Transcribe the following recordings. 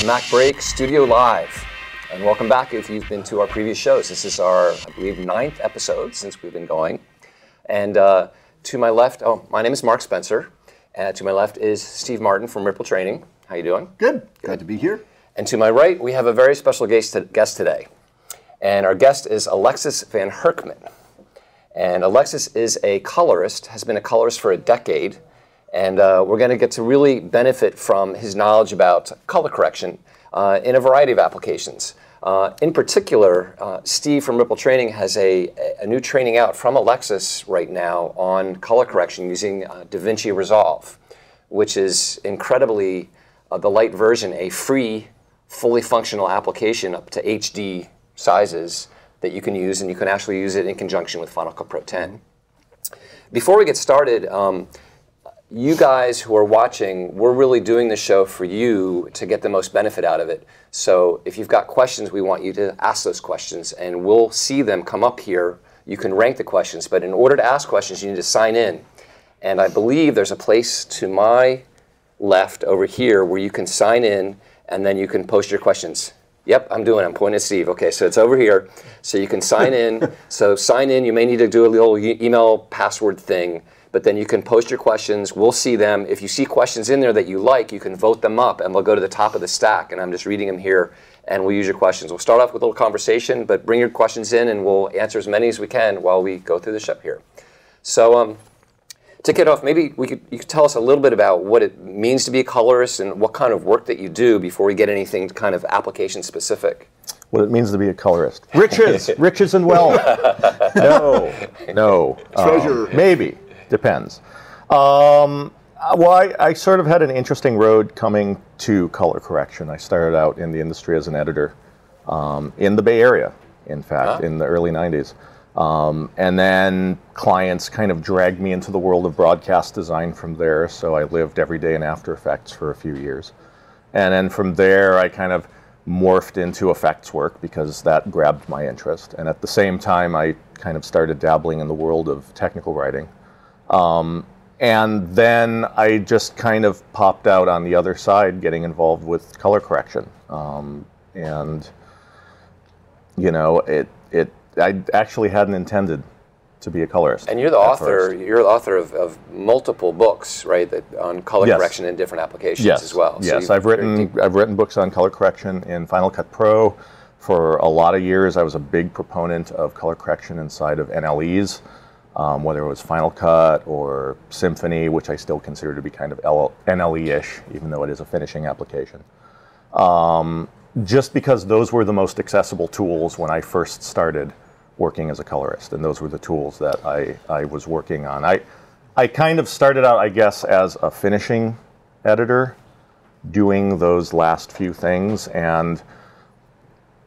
MacBreak Studio Live. And welcome back if you've been to our previous shows. This is our, I believe, 9th episode since we've been going. And to my left, my name is Mark Spencer. And to my left is Steve Martin from Ripple Training. How you doing? Good. Glad to be here. And to my right, we have a very special guest today. And our guest is Alexis Van Hurkman. And Alexis is a colorist, has been a colorist for a decade. And we're going to get to really benefit from his knowledge about color correction in a variety of applications. In particular, Steve from Ripple Training has a new training out from Alexis right now on color correction using DaVinci Resolve, which is incredibly the light version, a free, fully functional application up to HD sizes that you can use, and you can actually use it in conjunction with Final Cut Pro 10. Before we get started, you guys who are watching, we're really doing the show for you to get the most benefit out of it. So if you've got questions, we want you to ask those questions, and we'll see them come up here. You can rank the questions, but in order to ask questions, you need to sign in. And I believe there's a place to my left over here where you can sign in, and then you can post your questions. Yep, I'm pointing at Steve. Okay, so it's over here. So you can sign in. So sign in, you may need to do a little email password thing, but then you can post your questions. We'll see them. If you see questions in there that you like, you can vote them up, and they'll go to the top of the stack, and I'm just reading them here, and we'll use your questions. We'll start off with a little conversation, but bring your questions in, and we'll answer as many as we can while we go through the show here. So to kick it off, maybe you could tell us a little bit about what it means to be a colorist and what kind of work that you do before we get anything kind of application specific. What it means to be a colorist. Riches, riches and wealth. No. Treasure. Maybe. Depends. Well, I sort of had an interesting road coming to color correction. I started out in the industry as an editor in the Bay Area, in fact, in the early 90s. And then clients kind of dragged me into the world of broadcast design from there, so I lived every day in After Effects for a few years. And then from there, I kind of morphed into effects work because that grabbed my interest. And at the same time, I kind of started dabbling in the world of technical writing. And then I just kind of popped out on the other side, getting involved with color correction. And, you know, I actually hadn't intended to be a colorist. And you're the author. You're the author of multiple books, right? On color correction in different applications as well. Yes, I've written books on color correction in Final Cut Pro. For a lot of years, I was a big proponent of color correction inside of NLEs, whether it was Final Cut or Symphony, which I still consider to be kind of NLE-ish, even though it is a finishing application. Just because those were the most accessible tools when I first started working as a colorist, and those were the tools that I was working on. I kind of started out, I guess, as a finishing editor, doing those last few things, and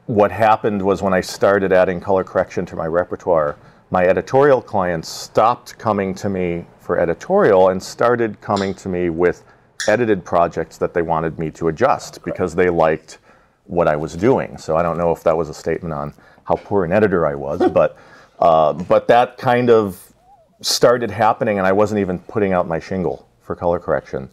what happened was when I started adding color correction to my repertoire, my editorial clients stopped coming to me for editorial and started coming to me with edited projects that they wanted me to adjust because they liked what I was doing. So I don't know if that was a statement on how poor an editor I was, but that kind of started happening, and I wasn't even putting out my shingle for color correction.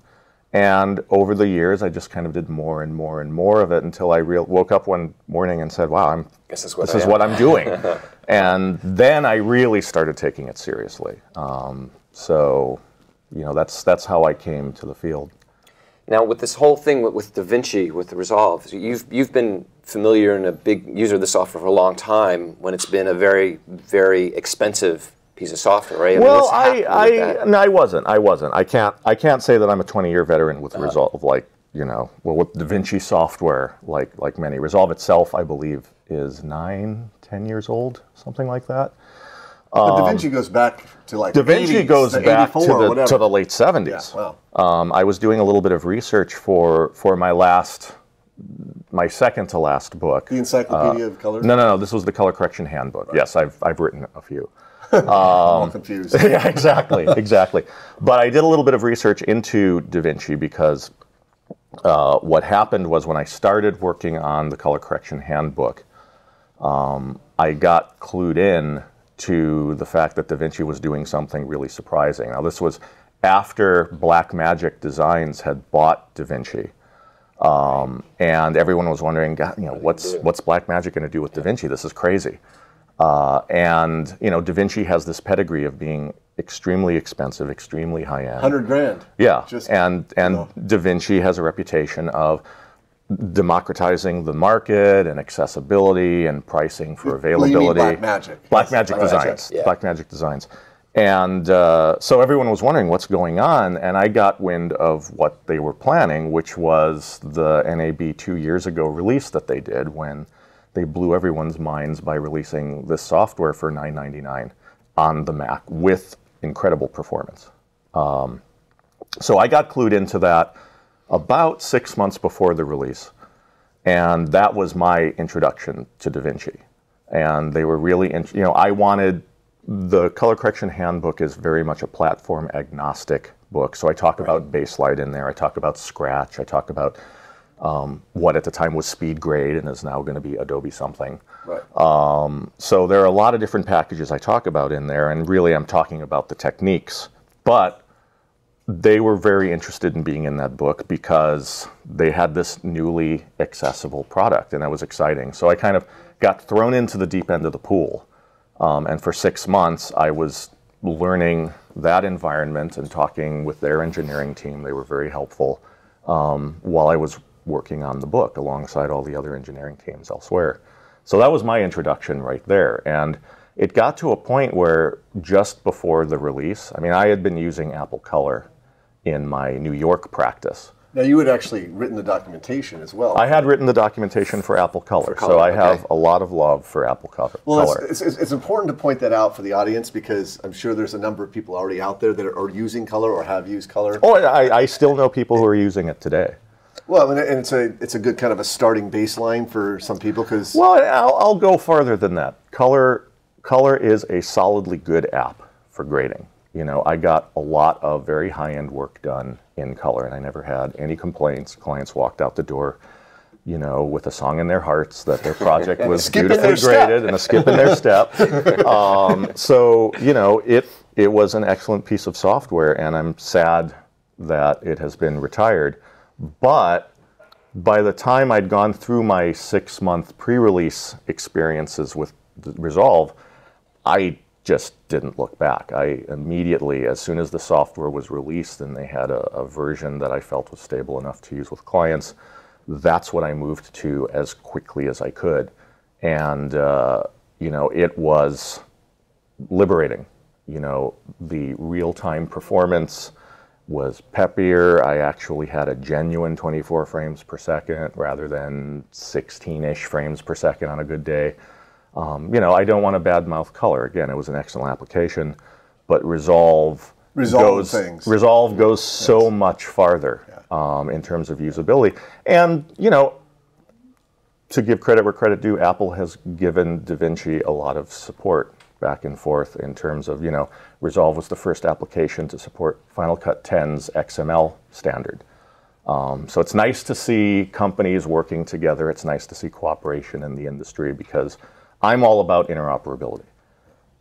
And over the years, I just kind of did more and more and more of it until I woke up one morning and said, wow, this is what I'm doing. And then I really started taking it seriously. So, you know, that's how I came to the field. Now, with this whole thing with DaVinci, with the Resolve, you've been familiar and a big user of the software for a long time when it's been a very, very expensive piece of software, right? Well, I wasn't. I can't say that I'm a 20-year veteran with Resolve, like, you know, well, with DaVinci software, like many. Resolve itself, I believe, is 9, 10 years old, something like that. But DaVinci goes back to like DaVinci 80s, goes back to the late 70s. Yeah, wow. I was doing a little bit of research for my second to last book. The Encyclopedia of Color? No. This was the Color Correction Handbook. Right. Yes, I've written a few. I'm all confused. Yeah, exactly. But I did a little bit of research into DaVinci because what happened was when I started working on the Color Correction Handbook, I got clued in to the fact that DaVinci was doing something really surprising. Now, this was after Blackmagic Designs had bought DaVinci. And everyone was wondering, God, what's Blackmagic going to do with DaVinci? This is crazy. And DaVinci has this pedigree of being extremely expensive, extremely high end. 100 grand. Yeah, and DaVinci has a reputation of democratizing the market and accessibility and pricing for availability. Well, you mean Blackmagic. Blackmagic Designs. Yeah. Blackmagic Designs. And so everyone was wondering what's going on, and I got wind of what they were planning, which was the NAB 2 years ago release that they did when they blew everyone's minds by releasing this software for $9.99 on the Mac with incredible performance. So I got clued into that about 6 months before the release, and that was my introduction to DaVinci. And they were really, I wanted, the color correction handbook is very much a platform agnostic book. So I talk about Baselight in there, I talk about Scratch, I talk about what at the time was Speed Grade and is now going to be Adobe something. Right. So there are a lot of different packages I talk about in there, and really I'm talking about the techniques. But they were very interested in being in that book because they had this newly accessible product, and that was exciting. So I kind of got thrown into the deep end of the pool. And for 6 months, I was learning that environment and talking with their engineering team. They were very helpful while I was working on the book alongside all the other engineering teams elsewhere. So that was my introduction right there. And it got to a point where just before the release, I mean, I had been using Apple Color in my New York practice. Now, you had actually written the documentation as well. I had written the documentation for Apple Color, so I have a lot of love for Apple Color. Well, it's important to point that out for the audience because I'm sure there's a number of people already out there that are using Color or have used Color. Oh, I still know people who are using it today. Well, and it's a good kind of a starting baseline for some people because... Well, I'll go farther than that. Color is a solidly good app for grading. I got a lot of very high-end work done in Color, and I never had any complaints. Clients walked out the door, with a song in their hearts that their project was beautifully graded and a skip in their step. So, it was an excellent piece of software, and I'm sad that it has been retired. But by the time I'd gone through my 6-month pre-release experiences with Resolve, I just didn't look back. I immediately, as soon as the software was released and they had a version that I felt was stable enough to use with clients, that's what I moved to as quickly as I could. And, it was liberating. The real-time performance was peppier. I actually had a genuine 24 frames per second rather than 16-ish frames per second on a good day. I don't want to badmouth Color. Again, it was an excellent application, but Resolve goes so much farther in terms of usability. And, to give credit where credit due, Apple has given DaVinci a lot of support back and forth in terms of, Resolve was the first application to support Final Cut 10's XML standard. So it's nice to see companies working together. It's nice to see cooperation in the industry because I'm all about interoperability,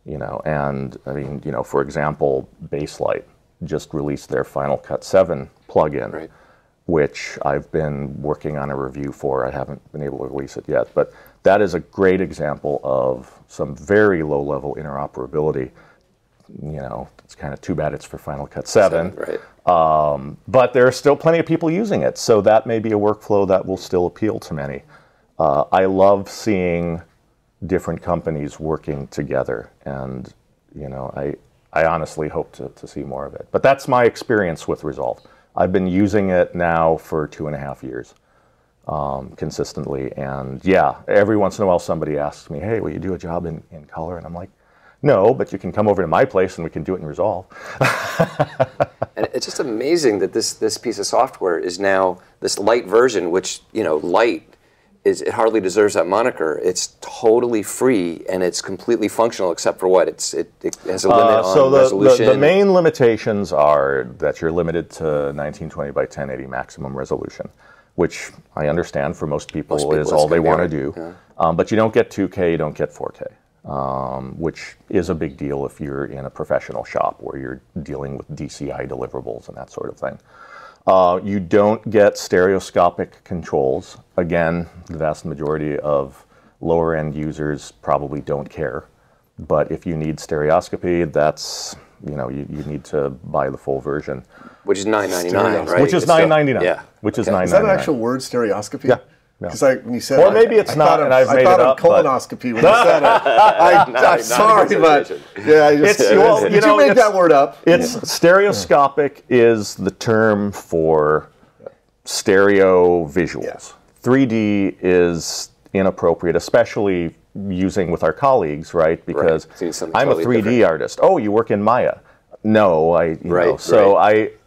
and I mean, for example, Baselight just released their Final Cut 7 plugin, which I've been working on a review for. I haven't been able to release it yet, but that is a great example of some very low-level interoperability. It's kind of too bad it's for Final Cut 7. But there are still plenty of people using it, so that may be a workflow that will still appeal to many. I love seeing different companies working together, and I honestly hope to see more of it. But that's my experience with Resolve. I've been using it now for 2.5 years consistently, and yeah, every once in a while somebody asks me, hey, will you do a job in Color? And I'm like, no, but you can come over to my place and we can do it in Resolve. And it's just amazing that this piece of software is now this light version, which, light, it hardly deserves that moniker. It's totally free and it's completely functional, except for what? It has a limit on resolution. The main limitations are that you're limited to 1920 by 1080 maximum resolution, which I understand for most people is all they want to do. Yeah. But you don't get 2K, you don't get 4K, which is a big deal if you're in a professional shop where you're dealing with DCI deliverables and that sort of thing. You don't get stereoscopic controls. Again, the vast majority of lower end users probably don't care. But if you need stereoscopy, that's, you know, you need to buy the full version. Which is $9.99, right? Which is $9.99. Yeah. Which is $9.99. Is that an actual word, stereoscopy? Yeah. Because when you said, or maybe it's not, and I've made it up. I thought of colonoscopy when you said it. I'm sorry, but yeah, I just did you make that word up? It's stereoscopic is the term for stereo visuals. Yeah. 3D is inappropriate, especially using with our colleagues, right? Because I'm a 3D artist. Oh, you work in Maya? No, you know. So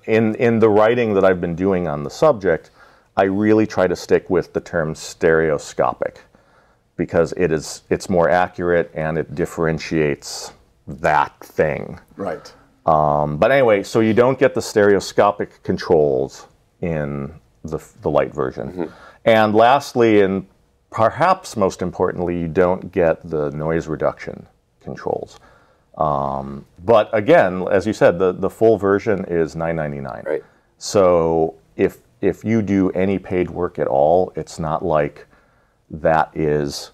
in the writing that I've been doing on the subject, I really try to stick with the term stereoscopic because it's more accurate and it differentiates that thing. Right. But anyway, so you don't get the stereoscopic controls in the light version. Mm-hmm. And lastly, and perhaps most importantly, you don't get the noise reduction controls. But again, as you said, the full version is $9.99. Right. So if you do any paid work at all, it's not like that is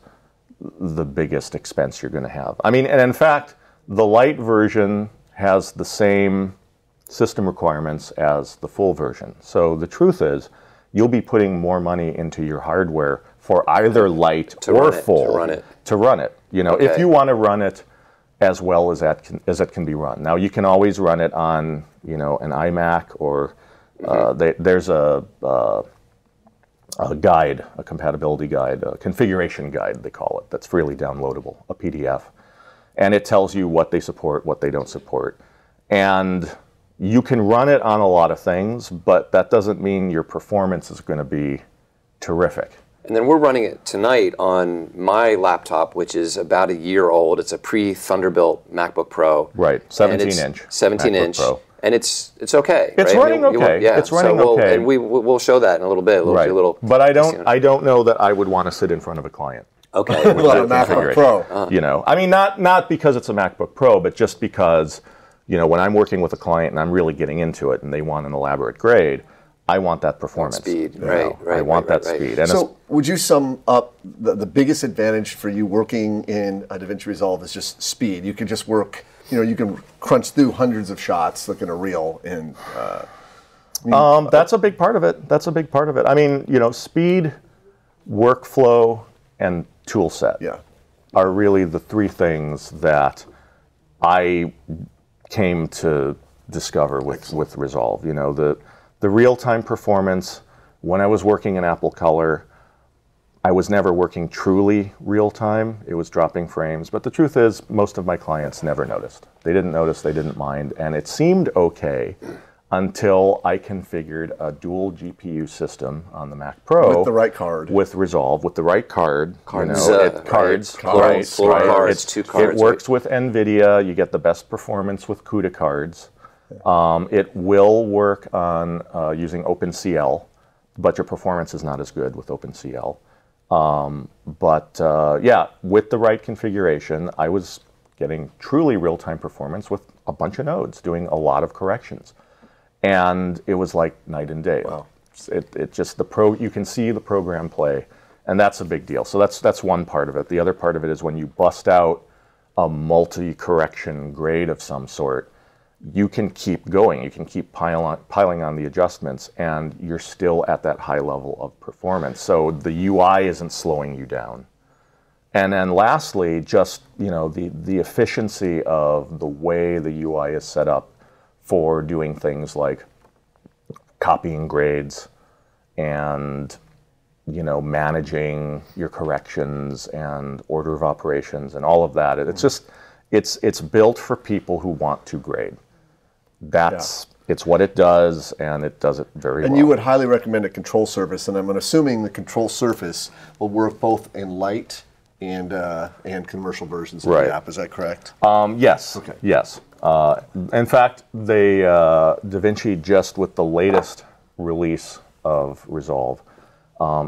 the biggest expense you're going to have. I mean, and in fact, the light version has the same system requirements as the full version. So the truth is, you'll be putting more money into your hardware for either light or full to run it. You know, if you want to run it as well as it can be run. Now, you can always run it on, you know, an iMac or there's a guide, a compatibility guide, a configuration guide, they call it, that's freely downloadable, a PDF. And it tells you what they support, what they don't support. And you can run it on a lot of things, but that doesn't mean your performance is going to be terrific. And then we're running it tonight on my laptop, which is about a year old. It's a pre-Thunderbolt MacBook Pro. Right, 17-inch. 17-inch. Pro. And it's okay. It's right? running okay. Yeah. It's running okay. And we'll show that in a little bit. But I don't know that I would want to sit in front of a client. Okay. With a MacBook Pro. You know, I mean, not because it's a MacBook Pro, but just because, you know, when I'm working with a client and I'm really getting into it and they want an elaborate grade, I want that performance. Speed, right. I want that speed. And so would you sum up the biggest advantage for you working in DaVinci Resolve is just speed? You can just work, you know, you can crunch through hundreds of shots like in a reel. And that's a big part of it. That's a big part of it. I mean, you know, speed, workflow, and tool set are really the three things that I came to discover with Resolve. You know, the real-time performance, when I was working in Apple Color, I was never working truly real-time. It was dropping frames. But the truth is, most of my clients never noticed. They didn't notice, they didn't mind. And it seemed okay until I configured a dual GPU system on the Mac Pro. With the right card. With Resolve, with the right card. Cards. You know, cards. It works with NVIDIA. You get the best performance with CUDA cards. It will work on using OpenCL, but your performance is not as good with OpenCL. Yeah, with the right configuration, I was getting truly real-time performance with a bunch of nodes, doing a lot of corrections. And it was like night and day. Wow. It just, you can see the program play, and that's a big deal. So that's one part of it. The other part of it is when you bust out a multi-correction grade of some sort, you can keep going. You can keep piling on the adjustments, and you're still at that high level of performance. So the UI isn't slowing you down. And then lastly, just, you know, the efficiency of the way the UI is set up for doing things like copying grades and, you know, managing your corrections and order of operations and all of that. It's just, it's built for people who want to grade. It's what it does, and it does it very well. And you would highly recommend a control surface, and I'm assuming the control surface will work both in light and commercial versions of the app. Is that correct? Yes. Okay. Yes. In fact, DaVinci, just with the latest release of Resolve,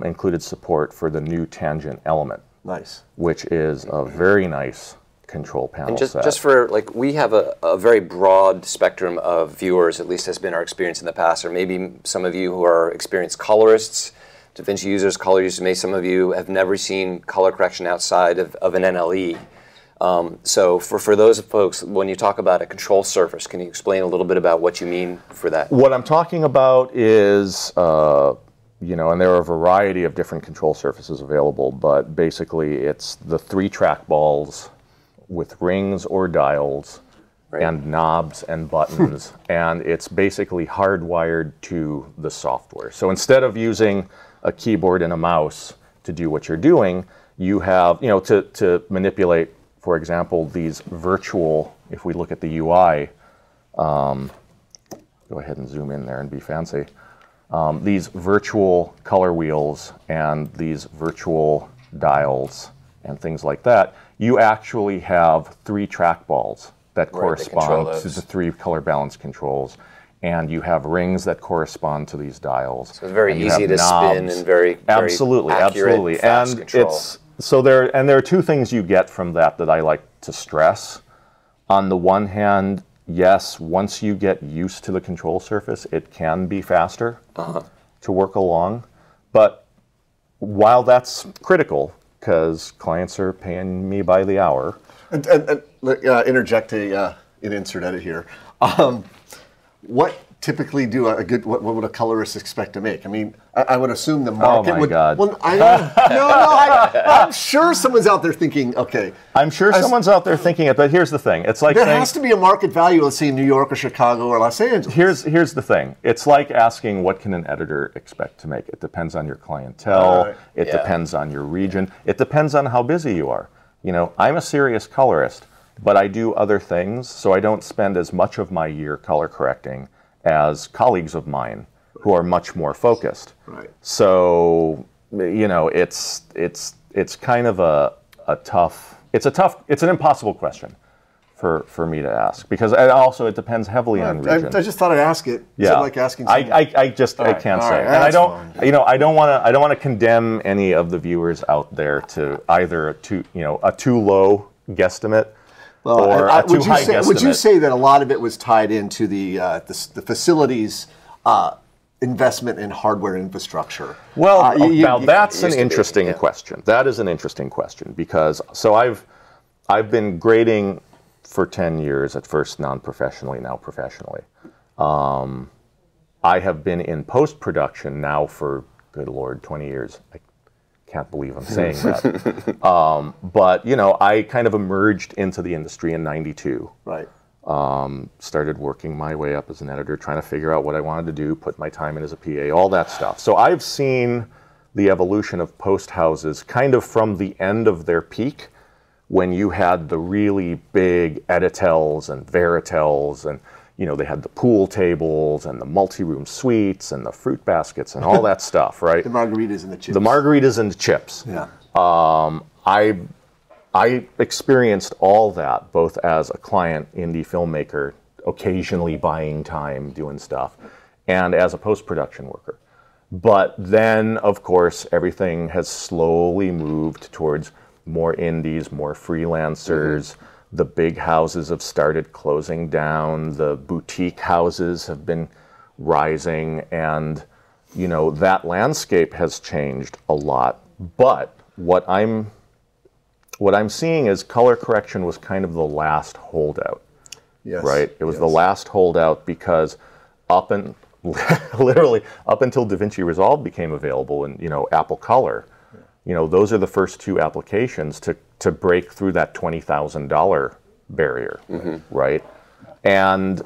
included support for the new tangent element. Nice. Which is a very nice control panel And set. just for, like, we have a very broad spectrum of viewers, at least has been our experience in the past, or maybe some of you who are experienced colorists, DaVinci users, color users, maybe some of you have never seen color correction outside of an NLE. So for those folks, when you talk about a control surface, can you explain a little bit about what you mean for that? What I'm talking about is, you know, and there are a variety of different control surfaces available, but basically it's the 3 trackballs with rings or dials, right, and knobs and buttons, and it's basically hardwired to the software. So instead of using a keyboard and a mouse to do what you're doing, you have, you know, to manipulate, for example, these virtual, if we look at the UI, go ahead and zoom in there and be fancy. These virtual color wheels and these virtual dials and things like that, you actually have 3 trackballs that correspond to the 3 color balance controls, and you have rings that correspond to these dials. So it's very easy to spin and very absolutely, accurate, absolutely, fast and control. it's so there. And there are 2 things you get from that I like to stress. On the one hand, yes, once you get used to the control surface, it can be faster to work along. But while that's critical, because clients are paying me by the hour. And interject an insert edit here. What typically do what would a colorist expect to make? I mean, I would assume the market would. God. Well, I'm sure someone's out there thinking, okay. I'm sure someone's out there thinking it, but here's the thing. It's like there has to be a market value, let's say in New York or Chicago or Los Angeles. Here's the thing. It's like asking, what can an editor expect to make? It depends on your clientele. It depends on your region. It depends on how busy you are. You know, I'm a serious colorist, but I do other things, so I don't spend as much of my year color correcting as colleagues of mine who are much more focused. Right. So, you know, it's kind of it's an impossible question for me to ask, because it depends heavily on region. I just thought I'd ask it. Yeah, like asking someone. I can't say, and I don't want to condemn any of the viewers out there to either a too low guesstimate. Well, or a too high guesstimate. Would you say that a lot of it was tied into the facilities investment in hardware infrastructure? Well, now that's an interesting question. That is an interesting question, because I've been grading for 10 years, at first non-professionally, now professionally. I have been in post-production now for, good Lord, 20 years. I can't believe I'm saying that. But, you know, I kind of emerged into the industry in '92. Right. Started working my way up as an editor, trying to figure out what I wanted to do, put my time in as a PA, all that stuff. So I've seen the evolution of post houses kind of from the end of their peak, when you had the really big Editels and Veritels, and, you know, they had the pool tables and the multi-room suites and the fruit baskets and all that stuff, right? The margaritas and the chips. The margaritas and the chips. Yeah. I experienced all that, both as a client indie filmmaker, occasionally buying time, doing stuff, and as a post-production worker. But then, of course, everything has slowly moved towards more indies, more freelancers. The big houses have started closing down. The boutique houses have been rising, and, you know, that landscape has changed a lot. But what I'm seeing is color correction was kind of the last holdout. Yes. Right? It was the last holdout, because literally up until DaVinci Resolve became available, and, you know, Apple Color, you know, those are the first 2 applications to break through that $20,000 barrier, right? And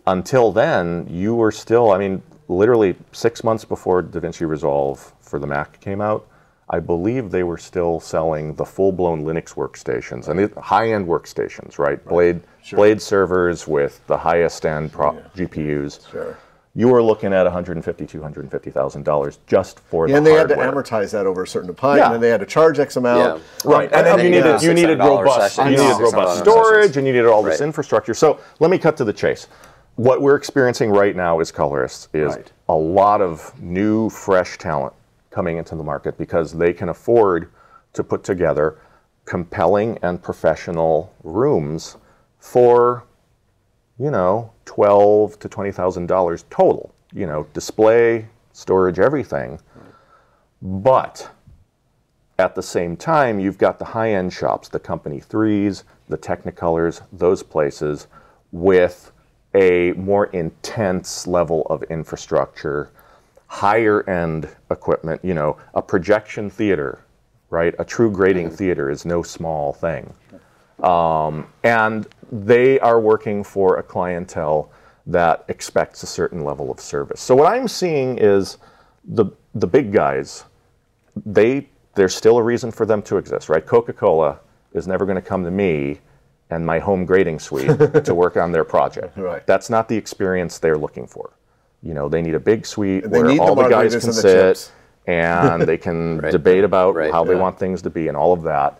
until then, you were still, I mean, literally 6 months before DaVinci Resolve for the Mac came out, I believe they were still selling the full-blown Linux workstations, and high-end workstations, right? Blade servers with the highest-end GPUs. Sure. You were looking at $150,000, $250,000 just for the hardware. And they had to amortize that over a certain time, and then they had to charge X amount. Yeah. Right, and then you needed robust storage, and you needed all this infrastructure. So let me cut to the chase. What we're experiencing right now as colorists is a lot of new, fresh talent coming into the market, because they can afford to put together compelling and professional rooms for, you know, $12,000 to $20,000 total. You know, display, storage, everything. But at the same time, you've got the high-end shops, the Company 3s, the Technicolors, those places with a more intense level of infrastructure, higher-end equipment. You know, a projection theater, right? A true grading theater is no small thing. And they are working for a clientele that expects a certain level of service. So what I'm seeing is the big guys, there's still a reason for them to exist, right? Coca-Cola is never going to come to me and my home grading suite to work on their project. Right. That's not the experience they're looking for. You know, they need a big suite where all the guys can sit and they can debate about how they want things to be and all of that.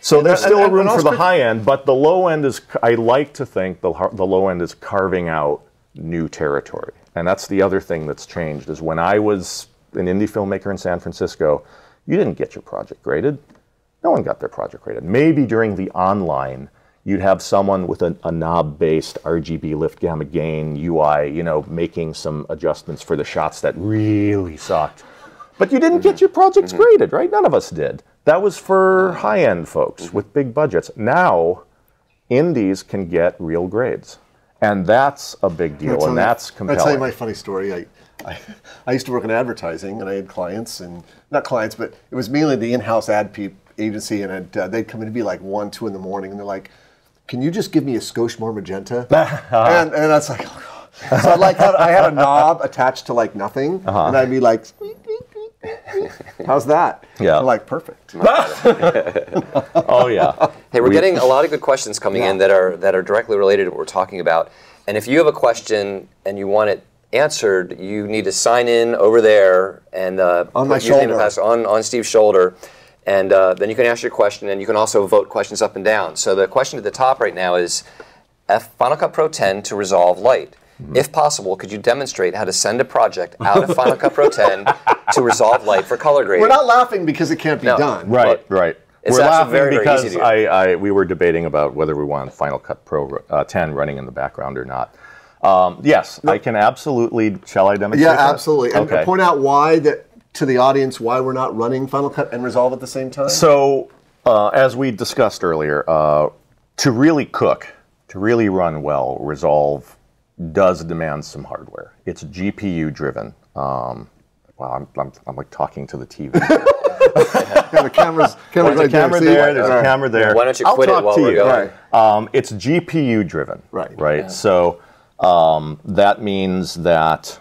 So there's still a room for the high end, but the low end is, I like to think the low end is carving out new territory. And that's the other thing that's changed, is when I was an indie filmmaker in San Francisco, you didn't get your project graded. No one got their project graded. Maybe during the online, you'd have someone with a knob-based RGB lift gamma gain UI, you know, making some adjustments for the shots that really sucked. But you didn't get your projects graded, right? None of us did. That was for high-end folks with big budgets. Now, indies can get real grades. And that's a big deal, and that's compelling. I'll tell you my funny story. I used to work in advertising, and I had clients, and not clients, but it was mainly the in-house ad agency, and they'd come in to be like 1, 2 in the morning, and they're like, "Can you just give me a skosh more magenta?" and that's like, oh, God. So I had a knob attached to like nothing, and I'd be like, "How's that?" Yeah, I'm like, perfect. Oh yeah. Hey, we're getting a lot of good questions coming in that are directly related to what we're talking about. And if you have a question and you want it answered, you need to sign in over there and on my shoulder, on Steve's shoulder, and then you can ask your question, and you can also vote questions up and down. So the question at the top right now is Final Cut Pro 10 to resolve light. If possible, could you demonstrate how to send a project out of Final Cut Pro 10 to resolve light for color grading? We're not laughing because it can't be done. Right, right. It's We're actually laughing very because easy to do. we were debating about whether we want Final Cut Pro 10 running in the background or not. Yes, I can absolutely. Shall I demonstrate? Yeah, that? absolutely. And okay. Point out to the audience why we're not running Final Cut and Resolve at the same time. So, as we discussed earlier, to really cook, to really run well, Resolve does demand some hardware. It's GPU driven. Wow, I'm like talking to the TV. Yeah, the camera's there's right a camera there. There's a camera there. Why don't you quit it while we're going? Right. It's GPU driven. Right. Right. Yeah. So that means that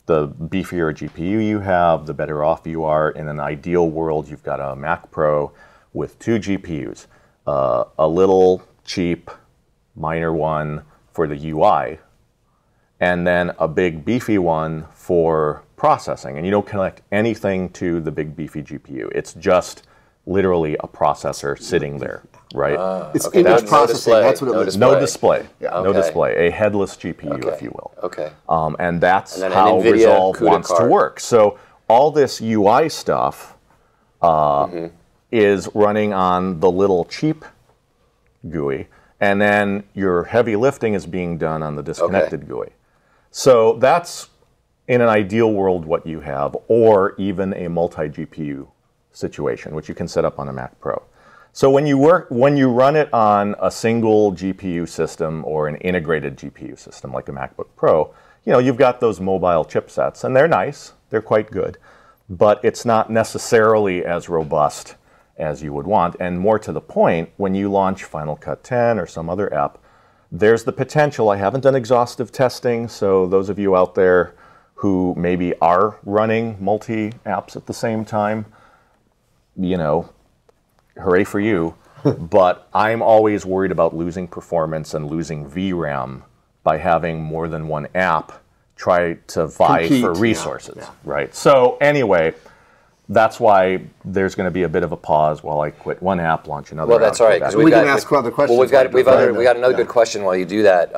the beefier a GPU you have, the better off you are. In an ideal world, you've got a Mac Pro with 2 GPUs, a little cheap, minor one for the UI, and then a big beefy one for processing. And you don't connect anything to the big beefy GPU. It's just literally a processor sitting there, right? It's image processing. That's what it is. No display. Yeah. No display. A headless GPU, if you will. Okay. And that's and how NVIDIA Resolve CUDA wants card. to work. So all this UI stuff is running on the little cheap GUI, and then your heavy lifting is being done on the disconnected GUI. So that's, in an ideal world, what you have, or even a multi-GPU situation, which you can set up on a Mac Pro. So when you run it on a single GPU system or an integrated GPU system like a MacBook Pro, you know, you've got those mobile chipsets, and they're nice, they're quite good, but it's not necessarily as robust as you would want. And more to the point, when you launch Final Cut 10 or some other app, there's the potential. I haven't done exhaustive testing, so those of you out there who maybe are running multi-apps at the same time, you know, hooray for you. But I'm always worried about losing performance and losing VRAM by having more than one app try to vie for resources, right? So anyway, that's why there's going to be a bit of a pause while I quit one app, launch another. Well, that's all right, because we can ask other questions. Well, we got another good question while you do that.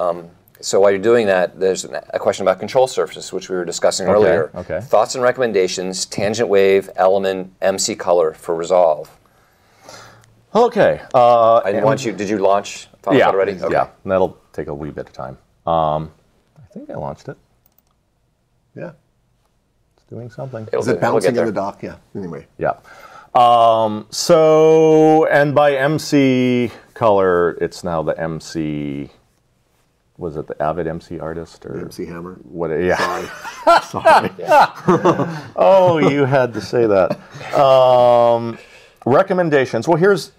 So while you're doing that, there's a question about control surfaces, which we were discussing earlier. Okay. Thoughts and recommendations: tangent wave, element, MC color for Resolve. Okay. And once did you launch Final Cut already? Okay. Yeah, that'll take a wee bit of time. I think I launched it. Yeah. It's doing something. Is it bouncing in the dock? Yeah. Anyway. Yeah. And by MC Color, it's now the MC. Was it the Avid MC Artist or MC Hammer? What? Yeah. Sorry. Oh, you had to say that. Recommendations. Well, here's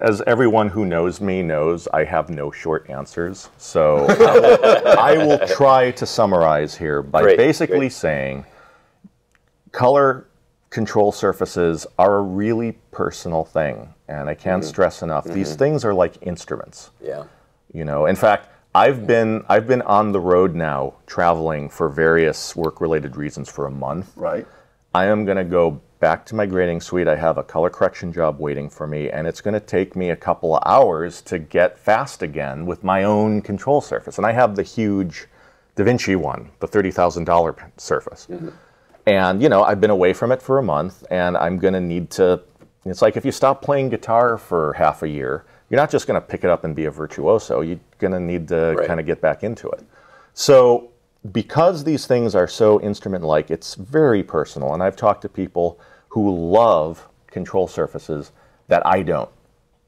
as everyone who knows me knows, I have no short answers. So I will try to summarize here by basically saying color control surfaces are a really personal thing, and I can't stress enough. These things are like instruments. Yeah. You know, in fact, I've been on the road now, traveling for various work-related reasons for a month. Right. I am going to go back to my grading suite. I have a color correction job waiting for me, and it's going to take me a couple of hours to get fast again with my own control surface. And I have the huge DaVinci one, the $30,000 surface. And, you know, I've been away from it for a month, and I'm going to need to, it's like if you stop playing guitar for half a year, you're not just going to pick it up and be a virtuoso. You're going to need to kind of get back into it. So because these things are so instrument-like, it's very personal. And I've talked to people who love control surfaces that I don't,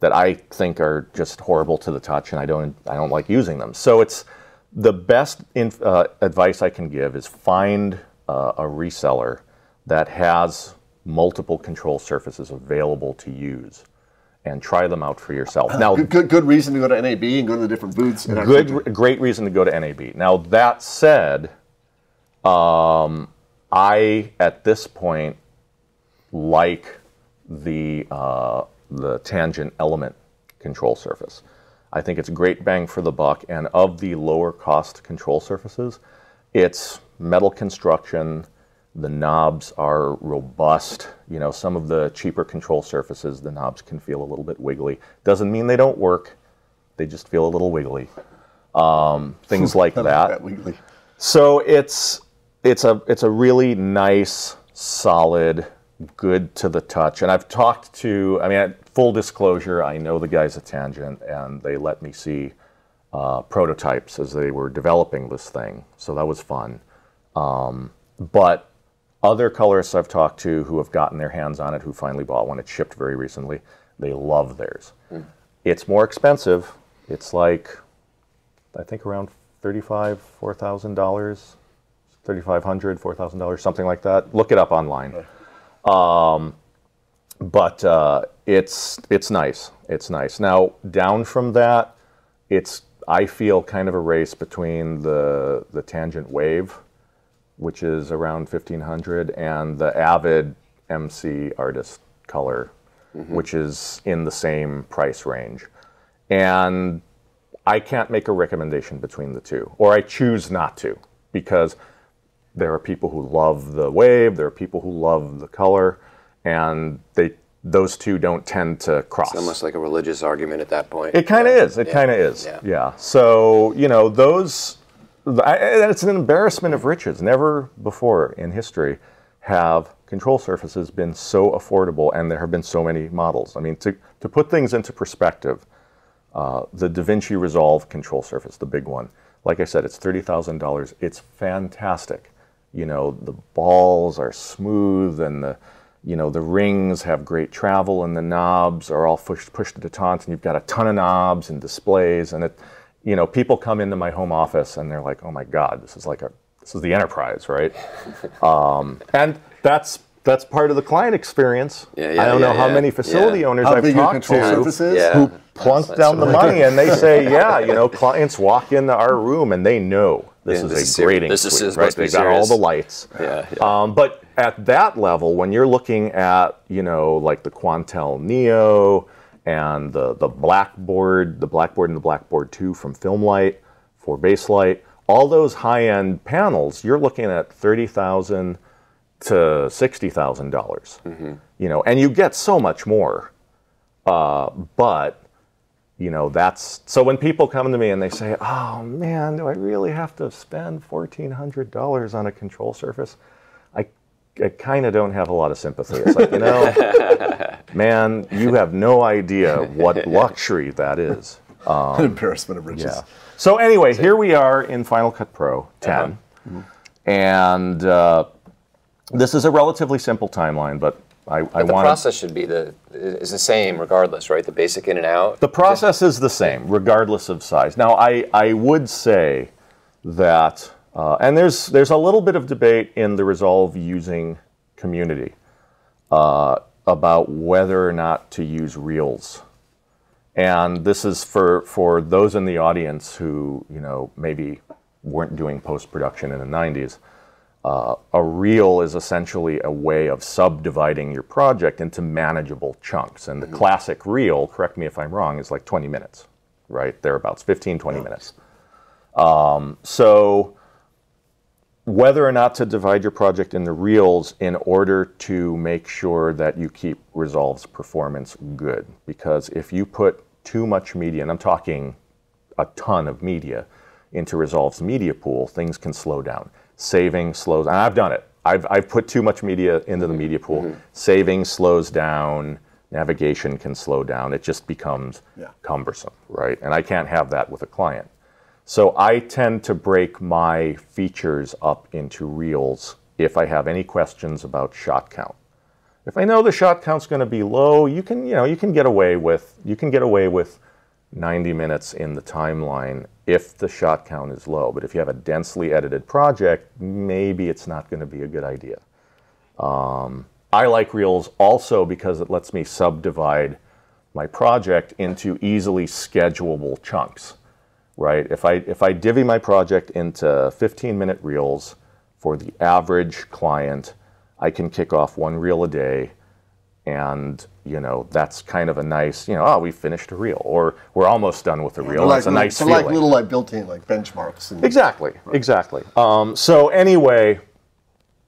that I think are just horrible to the touch, and I don't like using them. So it's the best advice I can give is find a reseller that has multiple control surfaces available to use, and try them out for yourself. Now, good reason to go to NAB and go to the different booths. Great reason to go to NAB. Now, that said, I at this point like the tangent element control surface. I think it's great bang for the buck, and of the lower cost control surfaces, it's metal construction. The knobs are robust. You know, some of the cheaper control surfaces, the knobs can feel a little bit wiggly. Doesn't mean they don't work. They just feel a little wiggly. Things like that. Wiggly. So it's a really nice, solid, good to the touch. And I've talked to, I mean, full disclosure, I know the guys at Tangent, and they let me see prototypes as they were developing this thing. So that was fun. But other colorists I've talked to who have gotten their hands on it, who finally bought one, it shipped very recently, they love theirs. It's more expensive. It's like, I think around $3,500, $4,000, $3,500, $4,000, something like that. Look it up online. But it's nice. It's nice. Now, down from that, it's, I feel, kind of a race between the Tangent Wave, which is around $1,500, and the Avid MC Artist Color, which is in the same price range. And I can't make a recommendation between the two, or I choose not to, because there are people who love the Wave, there are people who love the Color, and those two don't tend to cross. It's almost like a religious argument at that point. It kind of is. It kind of is. Yeah. So, you know, those... it's an embarrassment of riches. Never before in history have control surfaces been so affordable, and there have been so many models. I mean, to put things into perspective, the DaVinci Resolve control surface, the big one, like I said, it's $30,000. It's fantastic. You know, the balls are smooth, and the rings have great travel, and the knobs are all pushed to detente, and you've got a ton of knobs and displays, and it. You know, people come into my home office and they're like, "Oh my God, this is the Enterprise, right?" And that's part of the client experience. I don't know how many facility owners I've talked to who plunk down the money, and they say, "Yeah, you know, clients walk into our room and they know this is a grading suite, right? They got all the lights." But at that level, when you're looking at, you know, like the Quantel Neo, and the Blackboard and the Blackboard 2 from Filmlight for Basslight, all those high-end panels, you're looking at $30,000 to $60,000. You know, and you get so much more. But you know, that's so when people come to me and they say, "Oh man, do I really have to spend $1,400 on a control surface?" kind of don't have a lot of sympathy. It's like, man, you have no idea what luxury that is. An embarrassment of riches. Yeah. So anyway, here we are in Final Cut Pro 10. And this is a relatively simple timeline, but the process should be is the same regardless, right? The basic in and out? The process is the same, regardless of size. Now, I would say that, and there's a little bit of debate in the Resolve using community about whether or not to use reels. And this is for those in the audience who, maybe weren't doing post-production in the 90s. A reel is essentially a way of subdividing your project into manageable chunks. And the classic reel, correct me if I'm wrong, is like 20 minutes, right? Thereabouts, 15, 20 minutes. So whether or not to divide your project into reels in order to make sure that you keep Resolve's performance good. Because if you put too much media, and I'm talking a ton of media, into Resolve's media pool, things can slow down. Saving slows, and I've done it. I've put too much media into the media pool. Saving slows down, navigation can slow down. It just becomes cumbersome, right? And I can't have that with a client. So I tend to break my features up into reels if I have any questions about shot count. If I know the shot count's going to be low, you can get away with 90 minutes in the timeline if the shot count is low. But if you have a densely edited project, maybe it's not going to be a good idea. I like reels also because it lets me subdivide my project into easily schedulable chunks, right? If I divvy my project into 15-minute reels for the average client, I can kick off one reel a day, and that's kind of a nice, we finished a reel, or we're almost done with a reel. It's a nice feeling. Like little built-in benchmarks. And, exactly. So anyway,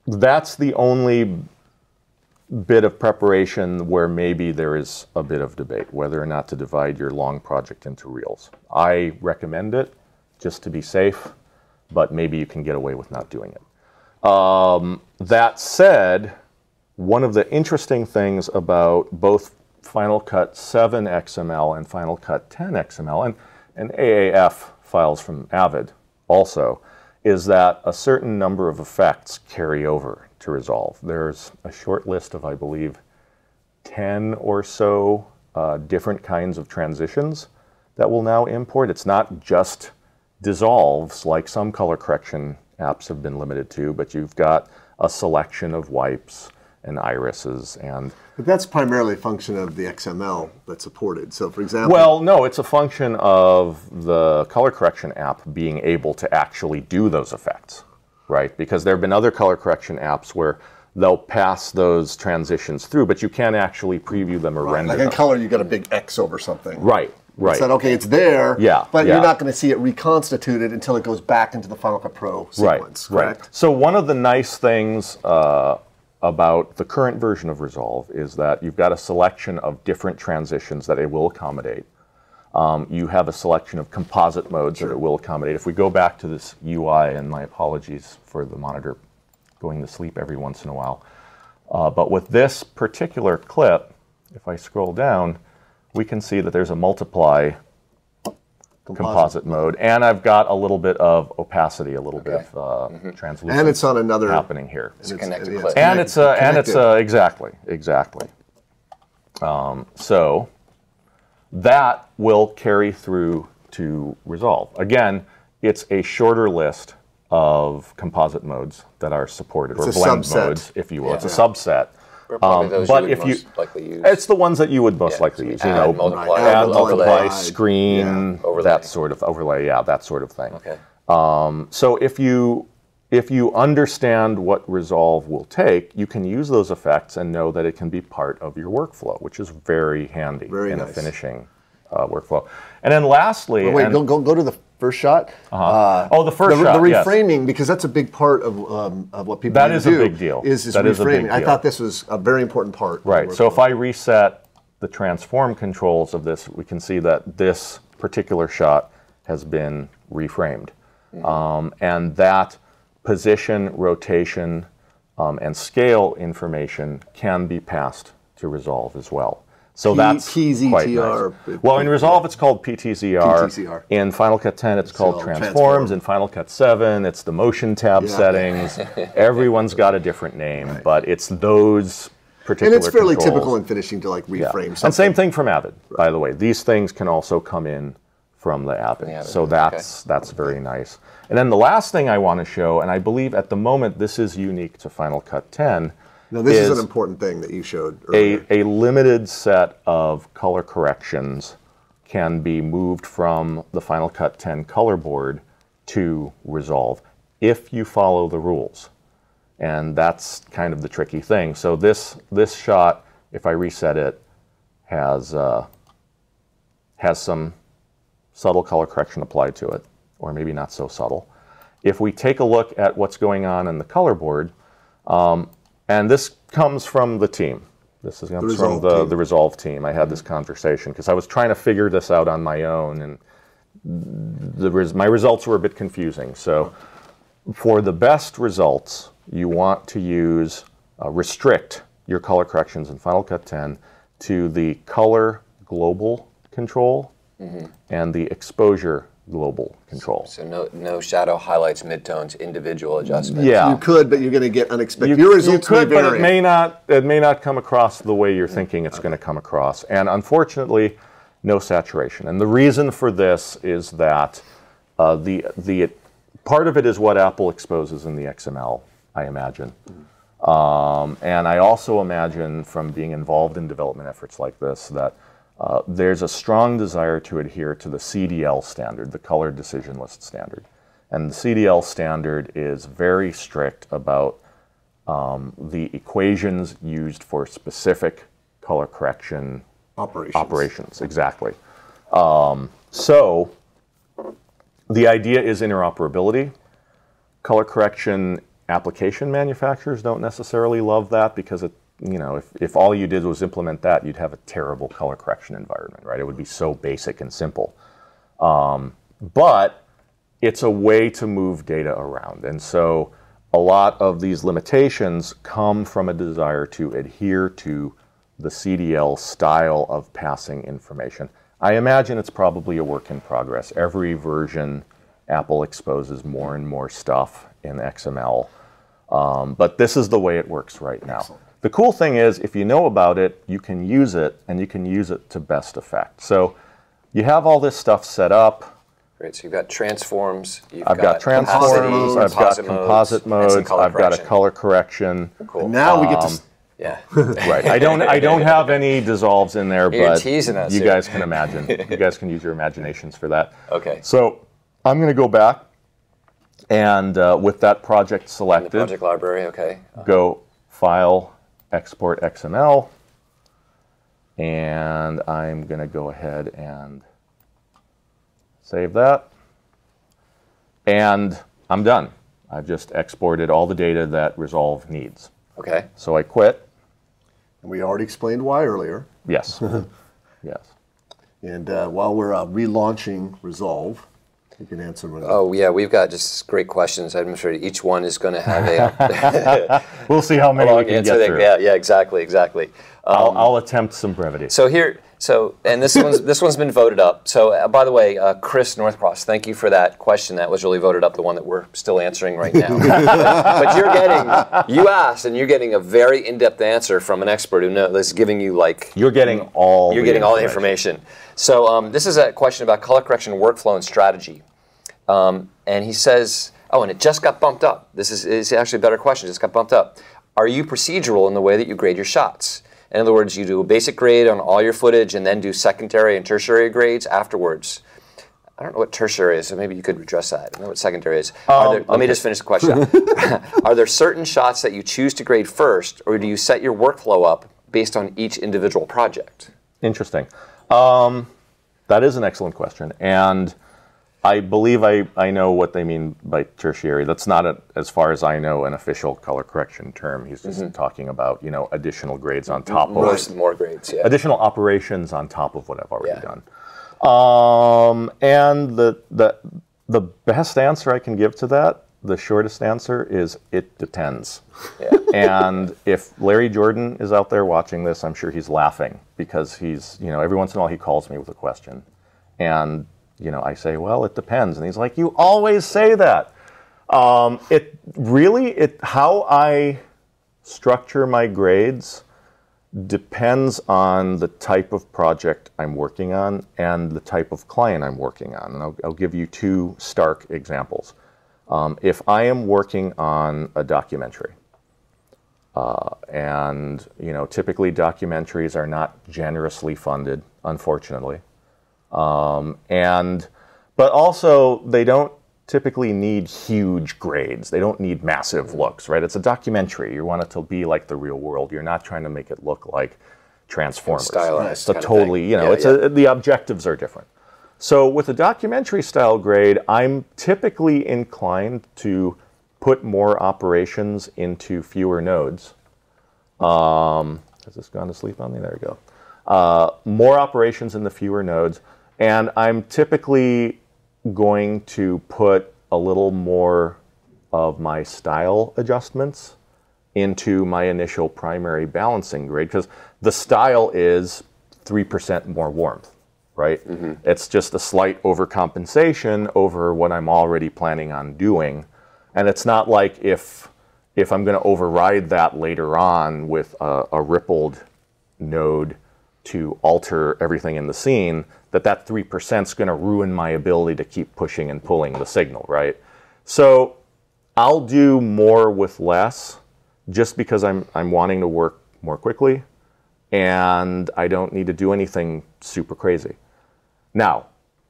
that's the only bit of preparation where maybe there is a bit of debate whether or not to divide your long project into reels. I recommend it just to be safe, but maybe you can get away with not doing it. That said, one of the interesting things about both Final Cut 7 XML and Final Cut 10 XML and AAF files from Avid also is that a certain number of effects carry over to Resolve. There's a short list of, I believe, 10 or so different kinds of transitions that will now import. It's not just dissolves like some color correction apps have been limited to, but you've got a selection of wipes and irises and... But that's primarily a function of the XML that's supported. So for example... Well, no, it's a function of the color correction app being able to actually do those effects, right? Because there have been other color correction apps where they'll pass those transitions through, but you can't actually preview them or render them. Like in color, you got a big X over something. Right. It's that, okay, it's there, but you're not going to see it reconstituted until it goes back into the Final Cut Pro sequence, correct? Right. So one of the nice things about the current version of Resolve is that you've got a selection of different transitions that it will accommodate. You have a selection of composite modes that it will accommodate. If we go back to this UI, and my apologies for the monitor going to sleep every once in a while, but with this particular clip, if I scroll down, we can see that there's a multiply composite mode, and I've got a little bit of opacity, a little bit of translucence, and it's on another happening here. It's a connected clip. And it's exactly. So that will carry through to Resolve. Again, it's a shorter list of composite modes that are supported, or blend modes, if you will. It's a subset. But if you likely use. It's the ones that you would most likely use. Add, multiply, screen, that sort of overlay, that sort of thing. Okay. So if you understand what Resolve will take, you can use those effects and know that it can be part of your workflow, which is very handy in a finishing workflow. And then lastly, go to the first shot. The first shot. The reframing, because that's a big part of what people that need is to do. a big deal. Is reframing. I thought this was a very important part. Right. So if I reset the transform controls of this, we can see that this particular shot has been reframed, and that position, rotation, and scale information can be passed to Resolve as well. So that's quite nice. Well, in Resolve it's called PTZR. In Final Cut 10 it's called Transforms. In Final Cut 7 it's the Motion tab settings. Everyone's got a different name, but it's those particular And it's fairly controls. typical in finishing to like reframe something. And same thing from Avid, by the way. These things can also come in from the Avid. So that's very nice. And then the last thing I want to show, and I believe at the moment this is unique to Final Cut 10, now, this is an important thing that you showed earlier. A limited set of color corrections can be moved from the Final Cut 10 color board to Resolve if you follow the rules. And that's kind of the tricky thing. So this shot, if I reset it, has some subtle color correction applied to it, or maybe not so subtle. If we take a look at what's going on in the color board, and this comes from the team. This is from the Resolve team. I had this conversation because I was trying to figure this out on my own, and my results were a bit confusing. So for the best results, you want to use, restrict your color corrections in Final Cut 10 to the color global control and the exposure global control. So no shadow, highlights, midtones, individual adjustments. Yeah, you could, but you're going to get unexpected. Your results you could, may but vary. it may not come across the way you're thinking it's going to come across. And unfortunately, no saturation. And the reason for this is that the part of it is what Apple exposes in the XML, I imagine. And I also imagine from being involved in development efforts like this that there's a strong desire to adhere to the CDL standard, the color decision list standard. And the CDL standard is very strict about the equations used for specific color correction operations. Exactly. So the idea is interoperability. Color correction application manufacturers don't necessarily love that because if all you did was implement that, you'd have a terrible color correction environment, right? It would be so basic and simple. But it's a way to move data around. And so a lot of these limitations come from a desire to adhere to the CDL style of passing information. I imagine it's probably a work in progress. Every version, Apple exposes more and more stuff in XML. But this is the way it works right now. Excellent. The cool thing is, if you know about it, you can use it, and you can use it to best effect. So you have all this stuff set up. Great. So you've got transforms. I've got transforms. I've got composite modes. I've got a color correction. Cool. And now we get to. Yeah. Right. I don't have any dissolves in there, You're but teasing us you here. guys can imagine. You guys can use your imaginations for that. Okay. So I'm going to go back, and with that project selected, in the project library. Okay. Go File, Export XML, and I'm going to go ahead and save that, and I'm done. I've just exported all the data that Resolve needs. Okay. So I quit. And we already explained why earlier. Yes. Yes. And while we're relaunching Resolve, you can answer one of Oh, yeah, we've got just great questions. I'm sure each one is going to have a We'll see how many we can get through. Yeah, exactly. I'll attempt some brevity. And this one's been voted up. So, by the way, Chris Northcross, thank you for that question. That was really voted up, the one that we're still answering right now. But you asked, and you're getting a very in-depth answer from an expert who is giving you You're getting all the information. So, this is a question about color correction workflow and strategy. And he says, and it just got bumped up. This is actually a better question. It just got bumped up. Are you procedural in the way that you grade your shots? In other words, you do a basic grade on all your footage and then do secondary and tertiary grades afterwards. I don't know what tertiary is, so maybe you could address that. I don't know what secondary is. Let me just finish the question. Are there certain shots that you choose to grade first, or do you set your workflow up based on each individual project? Interesting. That is an excellent question. And I believe I know what they mean by tertiary. That's not, as far as I know, an official color correction term. He's just talking about, additional grades on top of more grades, yeah. Additional operations on top of what I've already done. And the best answer I can give to that, the shortest answer is it depends. Yeah. And if Larry Jordan is out there watching this, I'm sure he's laughing because he's, every once in a while he calls me with a question. And, I say, well, it depends. And he's like, you always say that. How I structure my grades depends on the type of project I'm working on and the type of client I'm working on. And I'll give you two stark examples. If I am working on a documentary, and typically documentaries are not generously funded, unfortunately, but also they don't typically need huge grades. They don't need massive looks, right? It's a documentary. You want it to be like the real world. You're not trying to make it look like Transformers. Stylized. It's a totally, the objectives are different. So with a documentary style grade, I'm typically inclined to put more operations into fewer nodes. Has this gone to sleep on me? There we go. More operations in the fewer nodes. And I'm typically going to put a little more of my style adjustments into my initial primary balancing grade, because the style is 3% more warmth, right? Mm-hmm. It's just a slight overcompensation over what I'm already planning on doing. And it's not like if I'm going to override that later on with a rippled node to alter everything in the scene, that 3% is going to ruin my ability to keep pushing and pulling the signal, right? So I'll do more with less just because I'm wanting to work more quickly and I don't need to do anything super crazy. Now,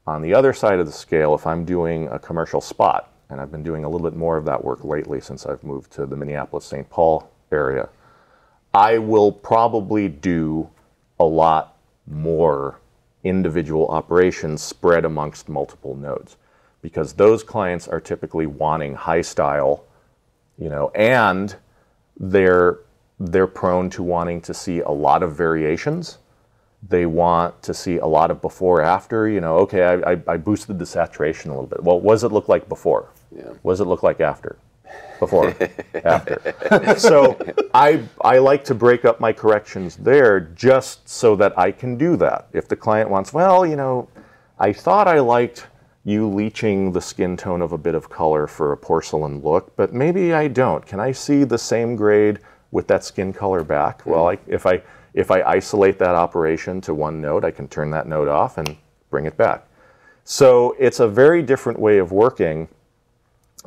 on the other side of the scale, if I'm doing a commercial spot, and I've been doing a little bit more of that work lately since I've moved to the Minneapolis-St. Paul area, I will probably do a lot more individual operations spread amongst multiple nodes, because those clients are typically wanting high style, and they're prone to wanting to see a lot of variations. They want to see a lot of before, after, okay, I boosted the saturation a little bit. Well, what does it look like before? Yeah. What does it look like after? Before, after. So I like to break up my corrections there just so that I can do that. If the client wants, well, I thought I liked you leaching the skin tone of a bit of color for a porcelain look, but maybe I don't. Can I see the same grade with that skin color back? Mm-hmm. Well, if I isolate that operation to one node, I can turn that node off and bring it back. So it's a very different way of working.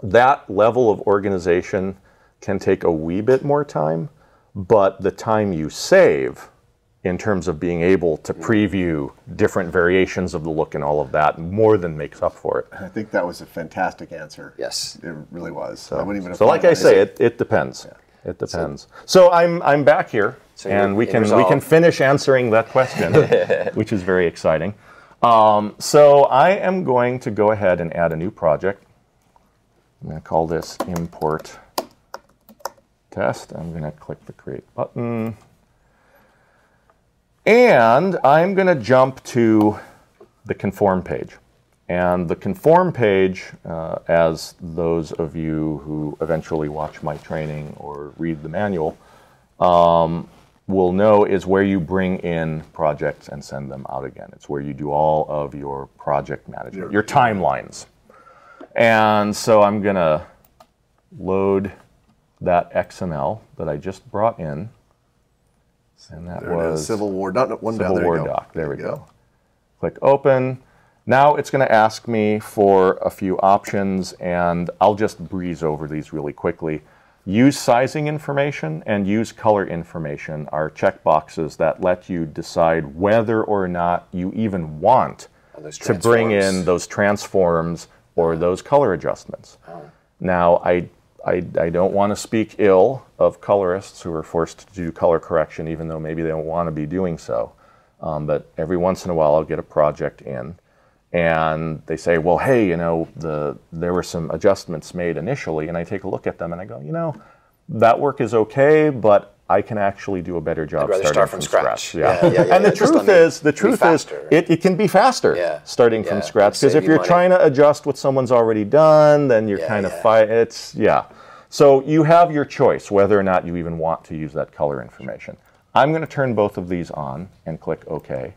That level of organization can take a wee bit more time, but the time you save in terms of being able to preview different variations of the look and all of that more than makes up for it. I think that was a fantastic answer. Yes. It really was. So, I wouldn't even have like I say, it depends. Yeah. It depends. So I'm back here, and we can finish answering that question, which is very exciting. So I am going to go ahead and add a new project. I'm going to call this import test. I'm going to click the create button. And I'm going to jump to the conform page. And the conform page, as those of you who eventually watch my training or read the manual will know, is where you bring in projects and send them out again. It's where you do all of your project management, your timelines. And so I'm going to load that XML that I just brought in. And that was Civil War doc. Civil War doc. There we go. Click open. Now it's going to ask me for a few options, and I'll just breeze over these really quickly. Use sizing information and use color information are checkboxes that let you decide whether or not you even want to bring in those transforms or those color adjustments. Oh. Now, I don't want to speak ill of colorists who are forced to do color correction, even though maybe they don't want to be doing so. But every once in a while, I'll get a project in, and they say, well, hey, there were some adjustments made initially, and I take a look at them and I go, that work is okay, but I can actually do a better job I'd rather starting start from scratch. Yeah. Yeah, And the truth is, faster. it can be faster starting from scratch, because if you're trying to adjust what someone's already done, then you're kind of So you have your choice whether or not you even want to use that color information. I'm going to turn both of these on and click OK.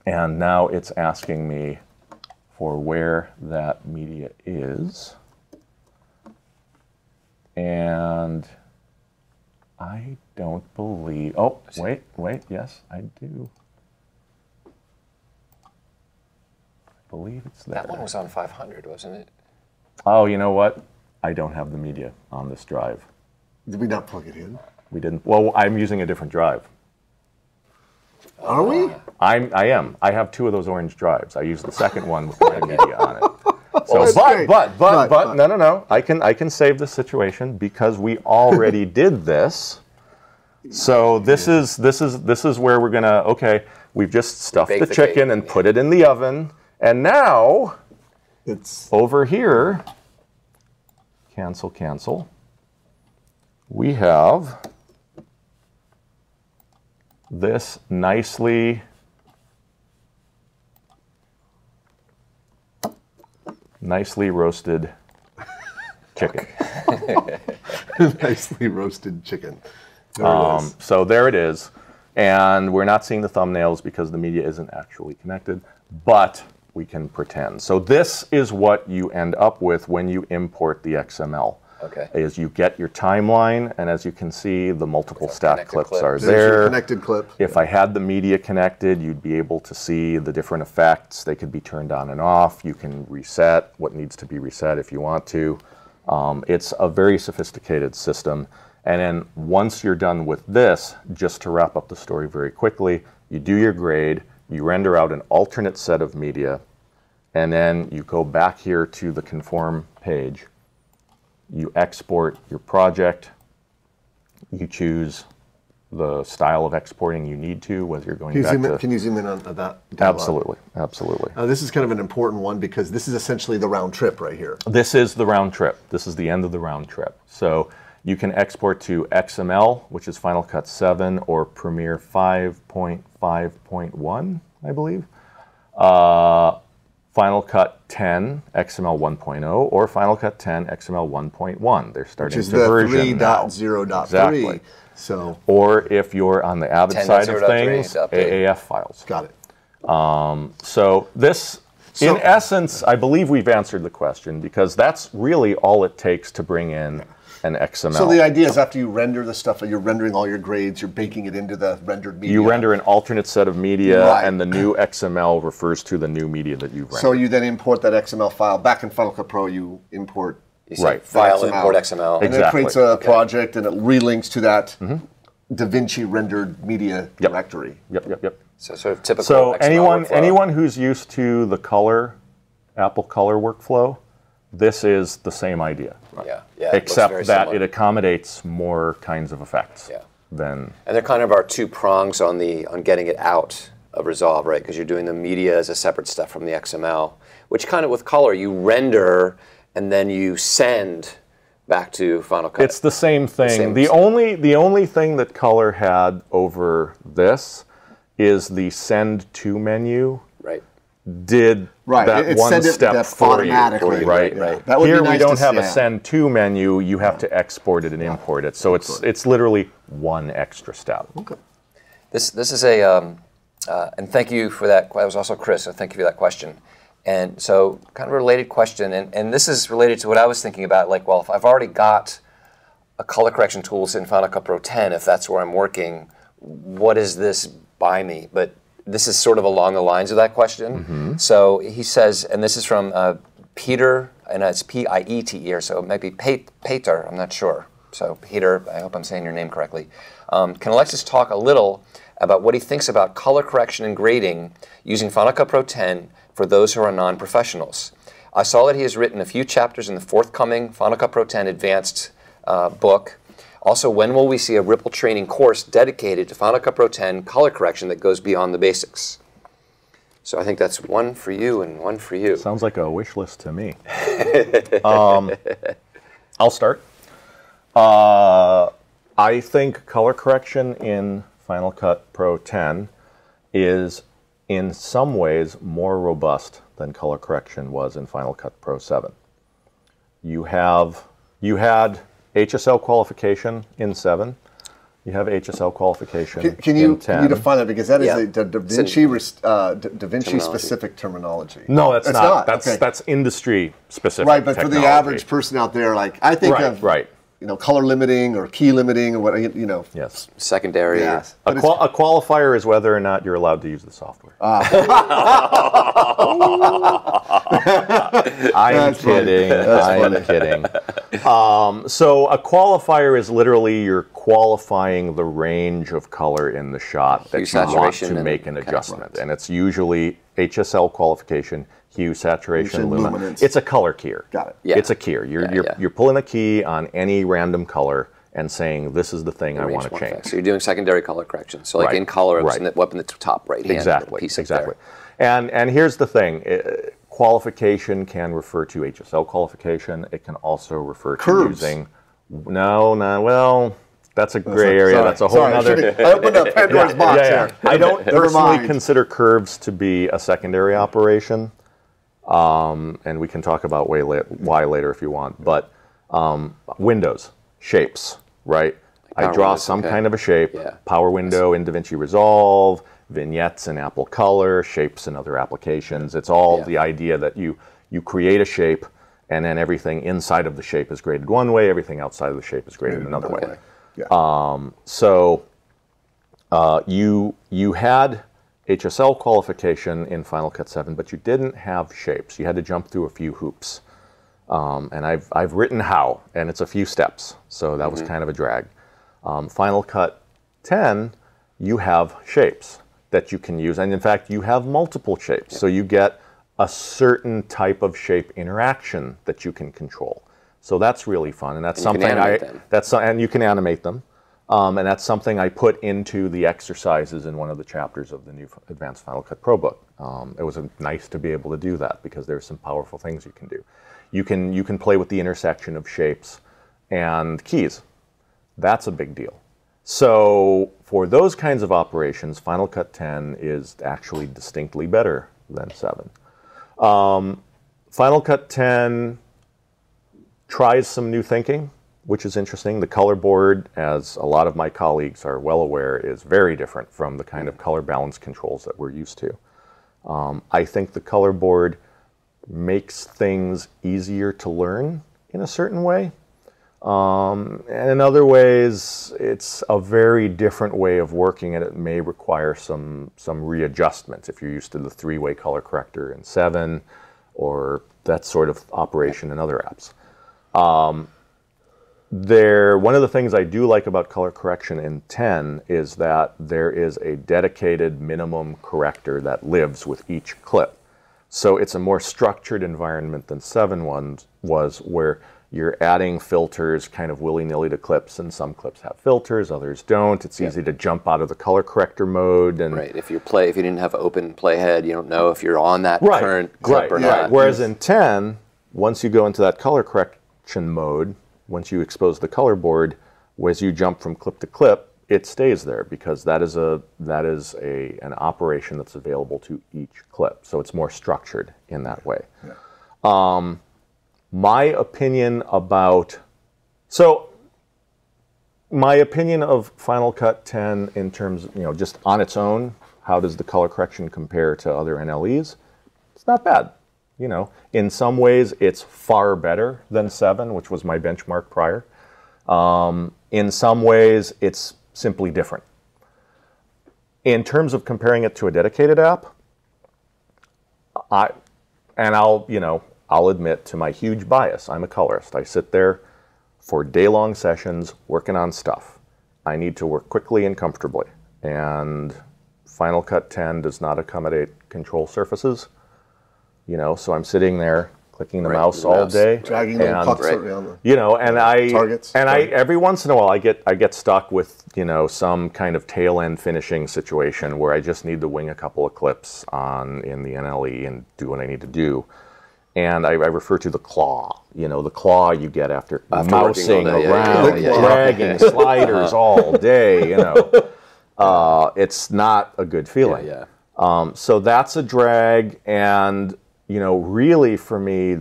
And now it's asking me for where that media is. And I don't believe, oh, wait, yes, I do. I believe it's there. That one was on 500, wasn't it? Oh, you know what? I don't have the media on this drive. Did we not plug it in? We didn't, well, I'm using a different drive. Are we? I am. I have 2 of those orange drives. I use the second one with my media on it. So, but, no. I can save this situation because we already did this. So this is where we're gonna, okay, we've just stuffed the chicken and put it in the oven, and now it's over here. Cancel. We have this nicely roasted chicken. Nicely roasted chicken. So there it is. And we're not seeing the thumbnails because the media isn't actually connected, but we can pretend. So this is what you end up with when you import the XML. Okay. Is you get your timeline, and as you can see, the multiple stack clips are There's there. your connected clip. If I had the media connected, you'd be able to see the different effects. They could be turned on and off. You can reset what needs to be reset if you want to. It's a very sophisticated system. And then once you're done with this, just to wrap up the story very quickly, you do your grade, you render out an alternate set of media, and then you go back here to the conform page. You export your project, you choose the style of exporting you need to, whether you're going back to... Can you zoom in on that? Absolutely. This is kind of an important one because this is essentially the round trip right here. This is the round trip. This is the end of the round trip. So you can export to XML, which is Final Cut 7, or Premiere 5.5.1, I believe. Final Cut 10 XML 1.0 or Final Cut 10 XML 1.1. They're starting to version now. Which is the 3.0.3. Exactly. So, or if you're on the Avid side of things, AAF files. Got it. So this, in essence, I believe we've answered the question, because that's really all it takes to bring in an XML. So the idea is after you render the stuff, you're rendering all your grades, you're baking it into the rendered media. You render an alternate set of media, and the new XML refers to the new media that you've rendered. So you then import that XML file. Back in Final Cut Pro, you import file, import XML. And then it creates a project, and it relinks to that DaVinci rendered media directory. Yep. So sort of typical So XML anyone who's used to the Apple Color workflow, this is the same idea. Yeah, except that it accommodates more kinds of effects. And they're kind of our 2 prongs on getting it out of Resolve, right? Because you're doing the media as a separate step from the XML, which kind of with Color you render and then you send back to Final Cut. It's the same thing. The only thing that Color had over this is the send to menu. Right. Did that one step for you, right? That would Here be nice we don't have see, a send to menu. You have to export it and import it. So it's literally one extra step. Okay. This is a and thank you for that. That was also Chris. So thank you for that question. And so kind of a related question, and this is related to what I was thinking about. Like, well, if I've already got a color correction tools in Final Cut Pro 10, if that's where I'm working, what does this buy me? But this is sort of along the lines of that question. So he says, and this is from Peter, and it's P-I-E-T-E-R, so it might be Peter, I'm not sure. So Peter, I hope I'm saying your name correctly. Can Alexis talk a little about what he thinks about color correction and grading using Final Cut Pro 10 for those who are non-professionals? I saw that he has written a few chapters in the forthcoming Final Cut Pro 10 Advanced book. Also, when will we see a Ripple training course dedicated to Final Cut Pro 10 color correction that goes beyond the basics? So I think that's one for you and one for you. Sounds like a wish list to me. I'll start. I I think color correction in Final Cut Pro 10 is in some ways more robust than color correction was in Final Cut Pro 7. You had HSL qualification in 7. You have HSL qualification Can you in 10. Can you define that, because that is a DaVinci terminology. specific terminology. No, that's not. Okay. That's industry specific. Right, but technology. for the average person out there, like I think of right. Color limiting or key limiting or what Yes. Secondary. Yes. A qualifier is whether or not you're allowed to use the software. I'm kidding. I'm kidding. So a qualifier is literally you're qualifying the range of color in the shot that you want to make an adjustment. And it's usually HSL qualification, hue, saturation, luminance. It's a color keyer. Got it. Yeah. It's a keyer. You're pulling a key on any random color and saying, this is the thing I want to change. So you're doing secondary color correction. So like in color, up in the top right hand piece. Exactly. And here's the thing. Qualification can refer to HSL qualification. It can also refer to using... Well, that's a gray area. That's a whole other... I opened up Pandora's box here. I don't personally consider curves to be a secondary operation. And we can talk about why later if you want. But windows, shapes, right? I draw some kind of a shape, power window in DaVinci Resolve, vignettes in Apple Color, shapes in other applications. It's all the idea that you create a shape and then everything inside of the shape is graded one way, everything outside of the shape is graded another way. Yeah. So you had HSL qualification in Final Cut 7, but you didn't have shapes. You had to jump through a few hoops. And I've written how, and it's a few steps. So that was kind of a drag. Final Cut 10, you have shapes that you can use. And in fact, you have multiple shapes. So you get a certain type of shape interaction that you can control. So that's really fun. And that's something and you can animate them. And that's something I put into the exercises in one of the chapters of the new Advanced Final Cut Pro book. It was nice to be able to do that because there's some powerful things you can do. You can play with the intersection of shapes and keys. That's a big deal. So for those kinds of operations, Final Cut 10 is actually distinctly better than 7. Final Cut 10 tries some new thinking, which is interesting. The color board, as a lot of my colleagues are well aware, is very different from the kind of color balance controls that we're used to. I think the color board makes things easier to learn in a certain way. And in other ways, it's a very different way of working, and it may require some readjustment if you're used to the three-way color corrector in 7 or that sort of operation in other apps. One of the things I do like about color correction in 10 is that there is a dedicated minimum corrector that lives with each clip. So it's a more structured environment than 7 was, where you're adding filters kind of willy-nilly to clips, and some clips have filters, others don't. It's easy to jump out of the color corrector mode. And if you didn't have open playhead, you don't know if you're on that current clip or not. Whereas in 10, once you go into that color correction mode, once you expose the color board, as you jump from clip to clip, it stays there because that is an operation that's available to each clip. So it's more structured in that way. Yeah. My opinion of Final Cut 10 in terms, just on its own, how does the color correction compare to other NLEs? It's not bad. In some ways, it's far better than 7, which was my benchmark prior. In some ways, it's simply different. In terms of comparing it to a dedicated app, I'll admit to my huge bias. I'm a colorist. I sit there for day-long sessions working on stuff. I need to work quickly and comfortably. And Final Cut 10 does not accommodate control surfaces. So I'm sitting there clicking the mouse all day, dragging the pucks around targets. And every once in a while I get stuck with some kind of tail end finishing situation where I just need to wing a couple of clips in the NLE and do what I need to do. and I refer to the claw. You know, the claw you get after working mousing all day, around, dragging sliders all day. You know, it's not a good feeling. So that's a drag, and you know, really for me,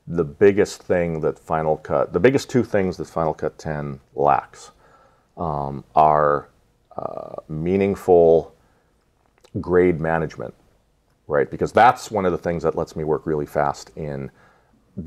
the biggest thing that Final Cut, the biggest two things that Final Cut 10 lacks, are meaningful grade management, right? Because that's one of the things that lets me work really fast in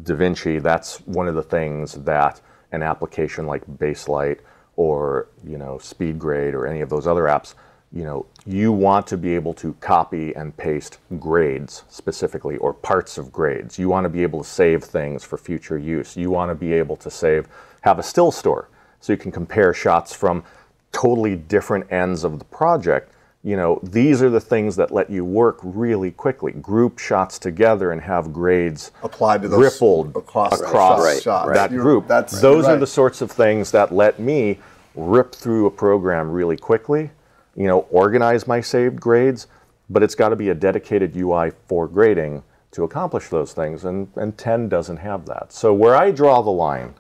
DaVinci. That's one of the things that an application like Baselight or, you know, SpeedGrade or any of those other apps, you know, you want to be able to copy and paste grades specifically, or parts of grades. You want to be able to save things for future use. You want to be able to have a still store so you can compare shots from totally different ends of the project. You know, these are the things that let you work really quickly. Group shots together and have grades applied to those rippled across that group. Those are the sorts of things that let me rip through a program really quickly, you know, organize my saved grades, but it's got to be a dedicated UI for grading to accomplish those things, and 10 doesn't have that. So where I draw the line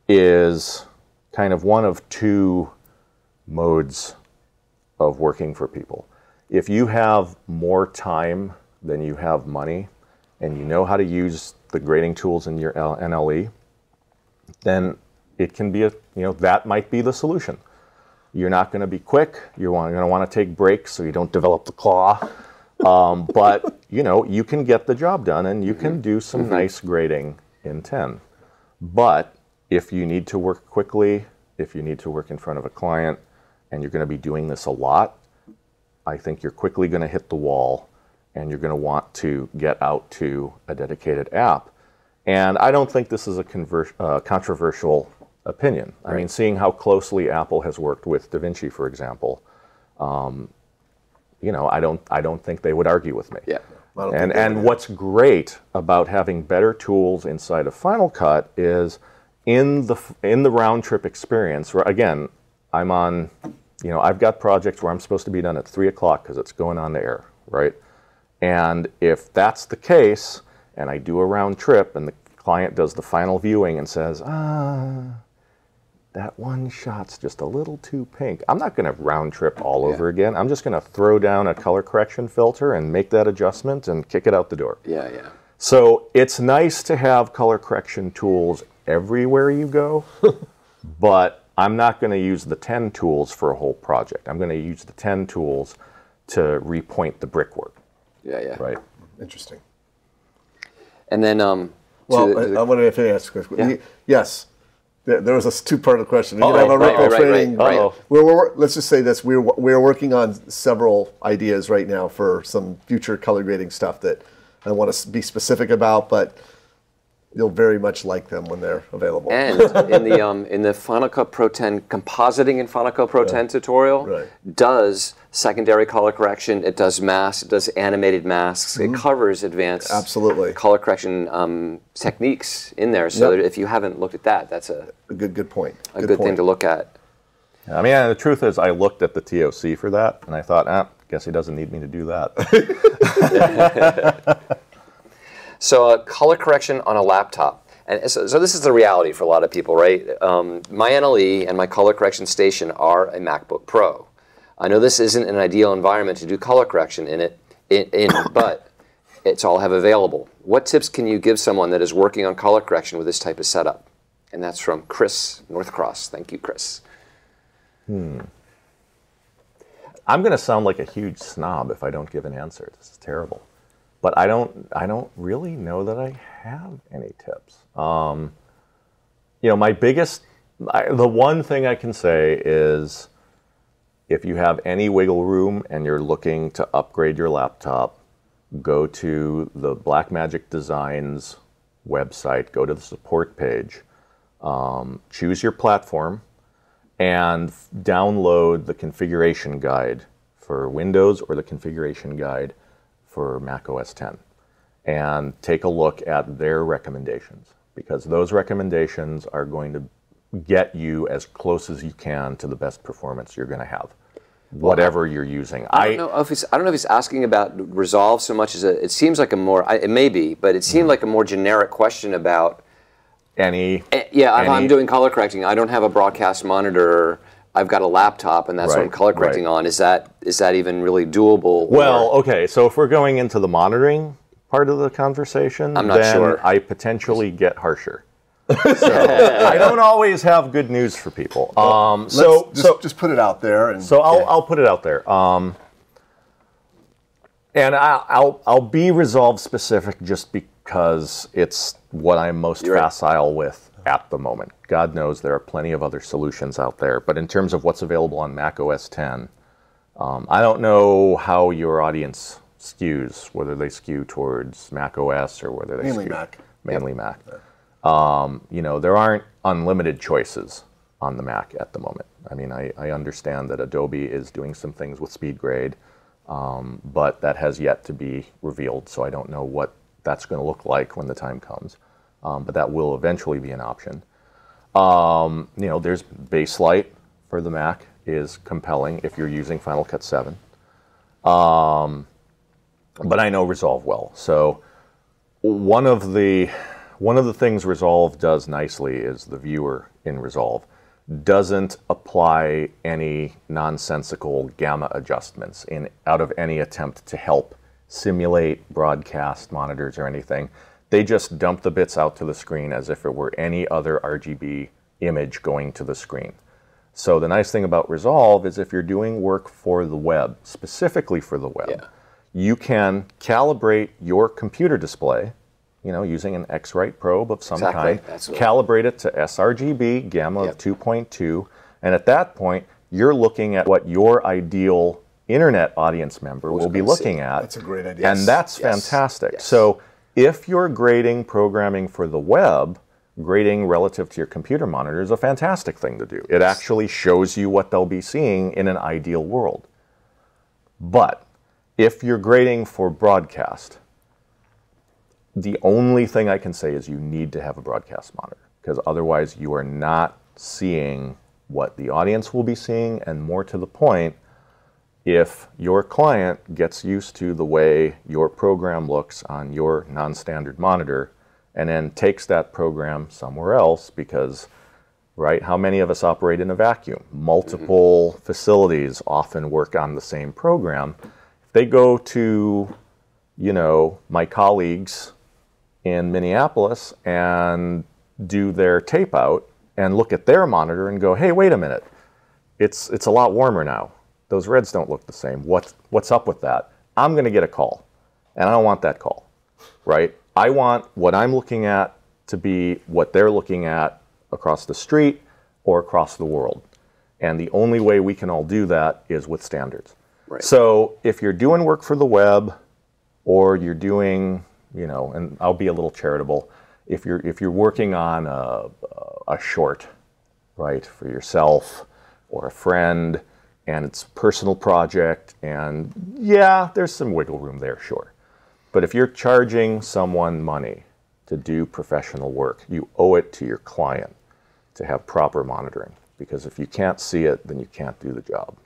is kind of one of two modes of working for people. If you have more time than you have money, and you know how to use the grading tools in your NLE, then it can be you know, that might be the solution. You're not going to be quick. You're going to want to take breaks so you don't develop the claw. But you know, you can get the job done, and you can do some nice grading in 10. But if you need to work quickly, if you need to work in front of a client, and you're going to be doing this a lot, I think you're quickly going to hit the wall, and you're going to want to get out to a dedicated app. And I don't think this is a controversial opinion. I mean, seeing how closely Apple has worked with DaVinci, for example, you know, I don't think they would argue with me. Yeah. And what's great about having better tools inside of Final Cut is in the round trip experience. Where again, I'm on, you know, I've got projects where I'm supposed to be done at 3 o'clock because it's going on the air, right? And if that's the case, and I do a round trip, and the client does the final viewing and says, that one shot's just a little too pink, I'm not going to round trip all over again. I'm just going to throw down a color correction filter and make that adjustment and kick it out the door. So it's nice to have color correction tools everywhere you go, but I'm not going to use the 10 tools for a whole project. I'm going to use the 10 tools to repoint the brickwork. Right. Interesting. And then, well, I wanted to ask a question. Yes. There was a two-part question. Let's just say this: we're working on several ideas right now for some future color grading stuff that I don't want to be specific about, but you'll very much like them when they're available. And in the Final Cut Pro 10 compositing in Final Cut Pro 10 tutorial does secondary color correction. It does masks. It does animated masks. It covers advanced color correction techniques in there. So that if you haven't looked at that, that's a good point. A good thing to look at. I mean, the truth is, I looked at the TOC for that, and I thought, guess he doesn't need me to do that. So color correction on a laptop. And so this is the reality for a lot of people, right? My NLE and my color correction station are a MacBook Pro. I know this isn't an ideal environment to do color correction but it's all I have available. What tips can you give someone that is working on color correction with this type of setup? And that's from Chris Northcross. Thank you, Chris. I'm going to sound like a huge snob if I don't give an answer. This is terrible. But I don't really know that I have any tips. You know, the one thing I can say is, if you have any wiggle room and you're looking to upgrade your laptop, go to the Blackmagic Designs website, go to the support page, choose your platform, and download the configuration guide for Windows or the configuration guide for Mac OS X, and take a look at their recommendations, because those recommendations are going to get you as close as you can to the best performance you're going to have. whatever you're using. I don't know if he's asking about Resolve so much as it seems like a more, it may be, but it seemed like a more generic question about if I'm doing color correcting, I don't have a broadcast monitor, I've got a laptop, and that's what I'm color correcting on. Is that even really doable? Well, okay, so if we're going into the monitoring part of the conversation, I'm not sure. I potentially get harsher. So I don't always have good news for people. Just put it out there. And, I'll put it out there. And I'll be Resolve specific just because it's what I'm most facile with at the moment. God knows there are plenty of other solutions out there, but in terms of what's available on Mac OS X, I don't know how your audience skews, whether they skew towards Mac OS or whether they mainly skew Mac. Mainly Mac. You know, there aren't unlimited choices on the Mac at the moment. I mean, I understand that Adobe is doing some things with SpeedGrade, but that has yet to be revealed, so I don't know what that's going to look like when the time comes. But that will eventually be an option. You know, there's Baselight for the Mac is compelling if you're using Final Cut 7. But I know Resolve well. So one of the things Resolve does nicely is the viewer in Resolve doesn't apply any nonsensical gamma adjustments out of any attempt to help simulate broadcast monitors or anything. They just dump the bits out to the screen as if it were any other RGB image going to the screen. So the nice thing about Resolve is if you're doing work for the web, specifically for the web, you can calibrate your computer display, you know, using an X-Rite probe of some kind, calibrate it to sRGB, gamma of 2.2, and at that point, you're looking at what your ideal internet audience member will be looking at. That's a great idea. And that's fantastic. So if you're grading programming for the web, grading relative to your computer monitor is a fantastic thing to do. It actually shows you what they'll be seeing in an ideal world. But if you're grading for broadcast, the only thing I can say is you need to have a broadcast monitor, because otherwise you are not seeing what the audience will be seeing, and more to the point, if your client gets used to the way your program looks on your non-standard monitor and then takes that program somewhere else because, right, how many of us operate in a vacuum? Multiple facilities often work on the same program. If they go to, you know, my colleagues in Minneapolis and do their tape out and look at their monitor and go, hey, wait a minute, it's a lot warmer now. Those reds don't look the same. What's up with that? I'm going to get a call, and I don't want that call, right? I want what I'm looking at to be what they're looking at across the street or across the world. And the only way we can all do that is with standards. Right. So if you're doing work for the web, or you're doing, you know, and I'll be a little charitable, if you're working on a short, right, for yourself or a friend, and it's a personal project, and yeah, there's some wiggle room there, sure. But if you're charging someone money to do professional work, you owe it to your client to have proper monitoring, because if you can't see it, then you can't do the job.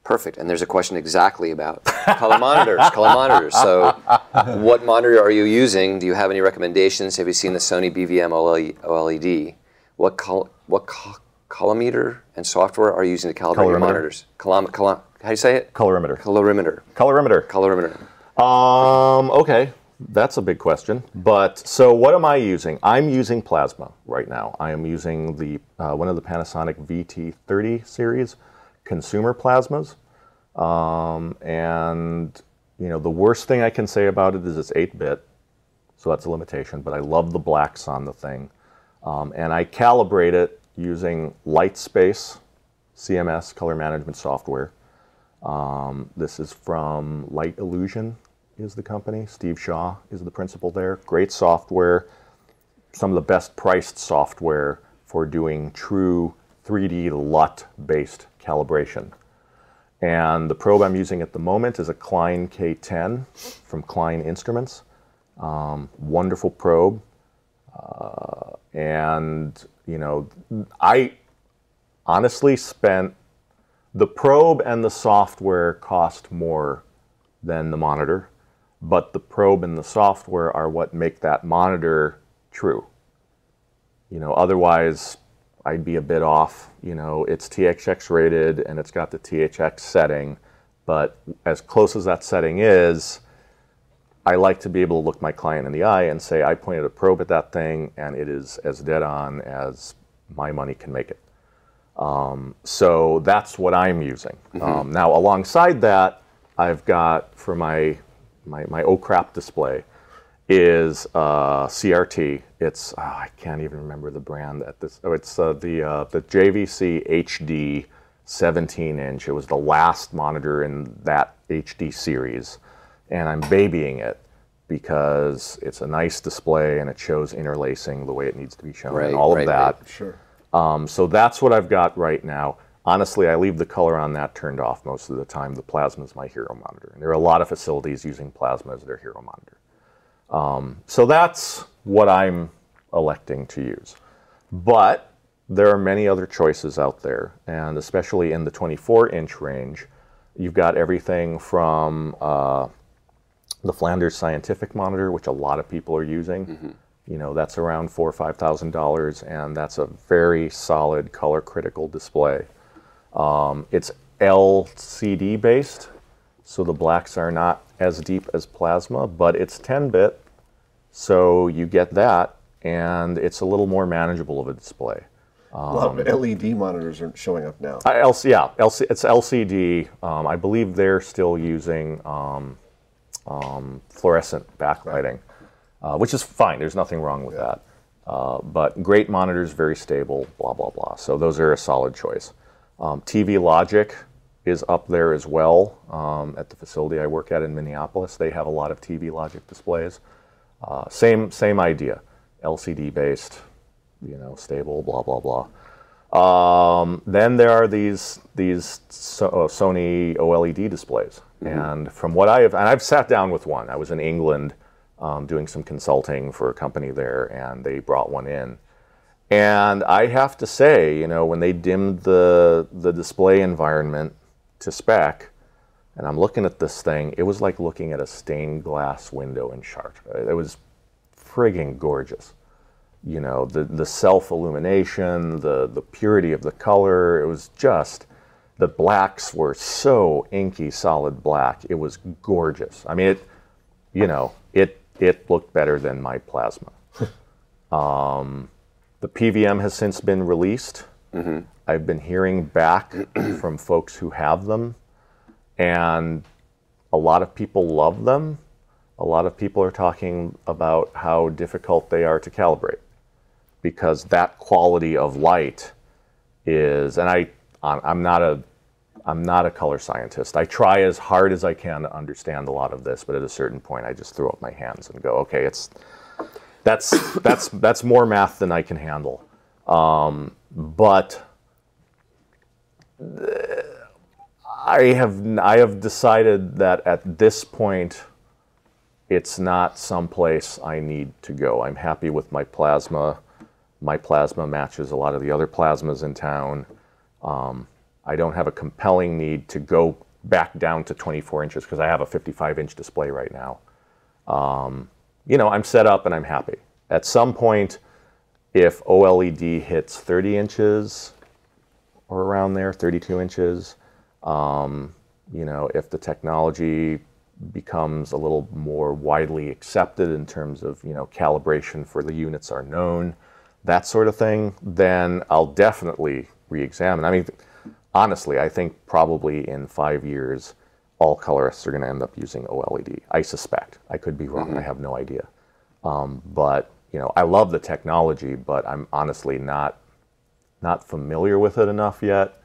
Perfect. And there's a question exactly about color monitors. So what monitor are you using? Do you have any recommendations? Have you seen the Sony BVM OLED? What colorimeter and software are you using to calibrate your monitors? How do you say it? Colorimeter. Colorimeter. Colorimeter. Colorimeter. Okay, that's a big question. But so what am I using? I'm using plasma right now. I am using the one of the Panasonic VT30 series consumer plasmas. And you know, the worst thing I can say about it is it's 8-bit, so that's a limitation, but I love the blacks on the thing. And I calibrate it using Lightspace CMS color management software. This is from Light Illusion is the company. Steve Shaw is the principal there. Great software, some of the best priced software for doing true 3D LUT-based calibration. And the probe I'm using at the moment is a Klein K10 from Klein Instruments. Wonderful probe. And, you know, I honestly spent the probe and the software cost more than the monitor, but the probe and the software are what make that monitor true. You know, otherwise I'd be a bit off. You know, it's THX rated and it's got the THX setting, but as close as that setting is, I like to be able to look my client in the eye and say, I pointed a probe at that thing and it is as dead on as my money can make it. So that's what I'm using. Now, alongside that, I've got for my oh crap display is CRT. It's I can't even remember the brand at this. Oh, it's the JVC HD 17-inch. It was the last monitor in that HD series, and I'm babying it because it's a nice display and it shows interlacing the way it needs to be shown, and all of that. Right. Sure. So that's what I've got right now. Honestly, I leave the color on that turned off most of the time. The plasma is my hero monitor. And there are a lot of facilities using plasma as their hero monitor. So that's what I'm electing to use. But there are many other choices out there, and especially in the 24-inch range, you've got everything from the Flanders Scientific monitor, which a lot of people are using. You know, that's around $4,000 or $5,000, and that's a very solid color critical display. It's LCD based, so the blacks are not as deep as plasma, but it's 10-bit, so you get that, and it's a little more manageable of a display. Well, LED monitors are showing up now. It's LCD. I believe they're still using fluorescent backlighting. Which is fine. There's nothing wrong with that. But great monitors, very stable, blah, blah, blah. So those are a solid choice. TV Logic is up there as well. At the facility I work at in Minneapolis, they have a lot of TV Logic displays. Same idea. LCD based, you know, stable, blah, blah, blah. Then there are these Sony OLED displays. And from what I've sat down with one. I was in England doing some consulting for a company there, and they brought one in. And I have to say, you know, when they dimmed the display environment to spec, and I'm looking at this thing, it was like looking at a stained glass window in Chartres. It was friggin' gorgeous. You know, the self-illumination, the purity of the color, it was just, the blacks were so inky solid black. It was gorgeous. I mean, it looked better than my plasma. The PVM has since been released. I've been hearing back from folks who have them, and a lot of people love them. A lot of people are talking about how difficult they are to calibrate because that quality of light is, and I'm not a color scientist. I try as hard as I can to understand a lot of this, but at a certain point, I just throw up my hands and go, "Okay, that's more math than I can handle." But I have decided that at this point, it's not someplace I need to go. I'm happy with my plasma. My plasma matches a lot of the other plasmas in town. I don't have a compelling need to go back down to 24 inches because I have a 55-inch display right now. You know, I'm set up and I'm happy. At some point, if OLED hits 30 inches or around there, 32 inches, you know, if the technology becomes a little more widely accepted in terms of, you know, calibration for the units are known, that sort of thing, then I'll definitely re-examine. I mean, honestly, I think probably in 5 years, all colorists are going to end up using OLED. I suspect. I could be wrong. I have no idea. But, you know, I love the technology, but I'm honestly not familiar with it enough yet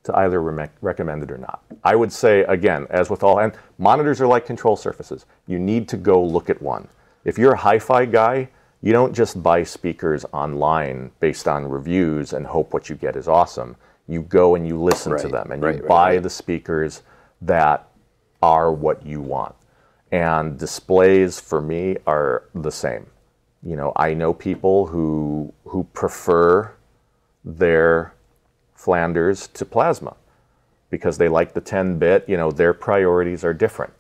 to either recommend it or not. I would say, again, as with all, and monitors are like control surfaces. You need to go look at one. If you're a hi-fi guy, you don't just buy speakers online based on reviews and hope what you get is awesome. You go and you listen to them, and you buy the speakers that are what you want. And displays, for me, are the same. You know, I know people who prefer their Flanders to plasma because they like the 10-bit, you know, their priorities are different.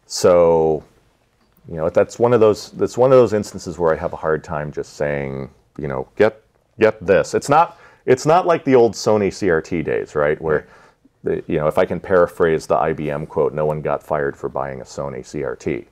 So, you know, that's one of those instances where I have a hard time just saying, you know, get this. It's not like the old Sony CRT days, right? Where, you know, if I can paraphrase the IBM quote, no one got fired for buying a Sony CRT.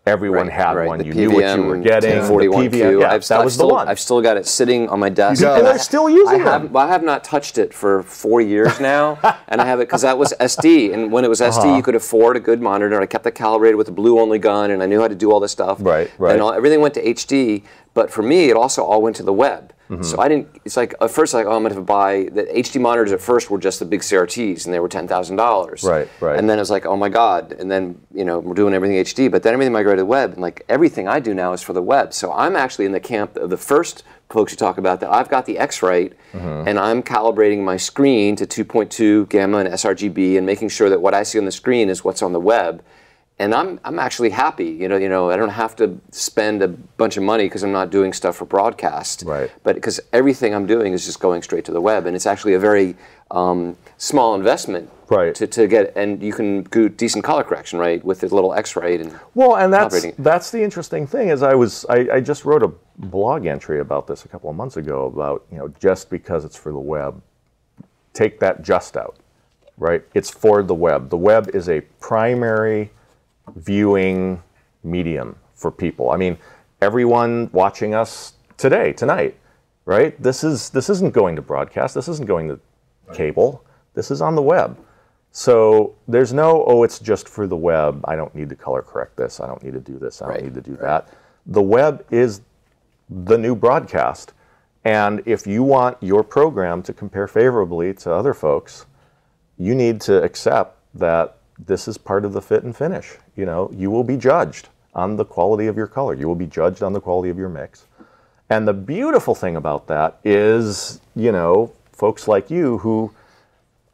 Everyone had one. You knew what you were getting. The PVM, yeah, that was the one. I've still got it sitting on my desk. People are still using it. I have not touched it for 4 years now, and I have it because that was SD. And when it was SD, you could afford a good monitor. I kept it calibrated with a blue-only gun, and I knew how to do all this stuff. Right. And everything went to HD. But for me, it also all went to the web. So I didn't. It's like at first, like, oh, I'm going to buy the HD monitors. At first, were just the big CRTs, and they were $10,000. Right. And then it was like, oh my God. And then, you know, we're doing everything HD. But then everything migrated to the web, and like everything I do now is for the web. So I'm actually in the camp of the first folks you talk about. That I've got the X-Rite, and I'm calibrating my screen to 2.2 gamma and sRGB, and making sure that what I see on the screen is what's on the web. And I'm actually happy, you know, I don't have to spend a bunch of money because I'm not doing stuff for broadcast. Right. But because everything I'm doing is just going straight to the web, and it's actually a very small investment. Right. To get, and you can do decent color correction, right, with the little X-Rite and. Well, and that's the interesting thing is I just wrote a blog entry about this a couple of months ago about, you know, just because it's for the web, take that just out, right? It's for the web. The web is a primary viewing medium for people. I mean, everyone watching us tonight, right? This isn't going to broadcast. This isn't going to cable. This is on the web. So there's no, oh, it's just for the web. I don't need to color correct this. I don't need to do this. I don't need to do that. The web is the new broadcast. And if you want your program to compare favorably to other folks, you need to accept that this is part of the fit and finish. You know, you will be judged on the quality of your color. You will be judged on the quality of your mix. And the beautiful thing about that is, you know, folks like you who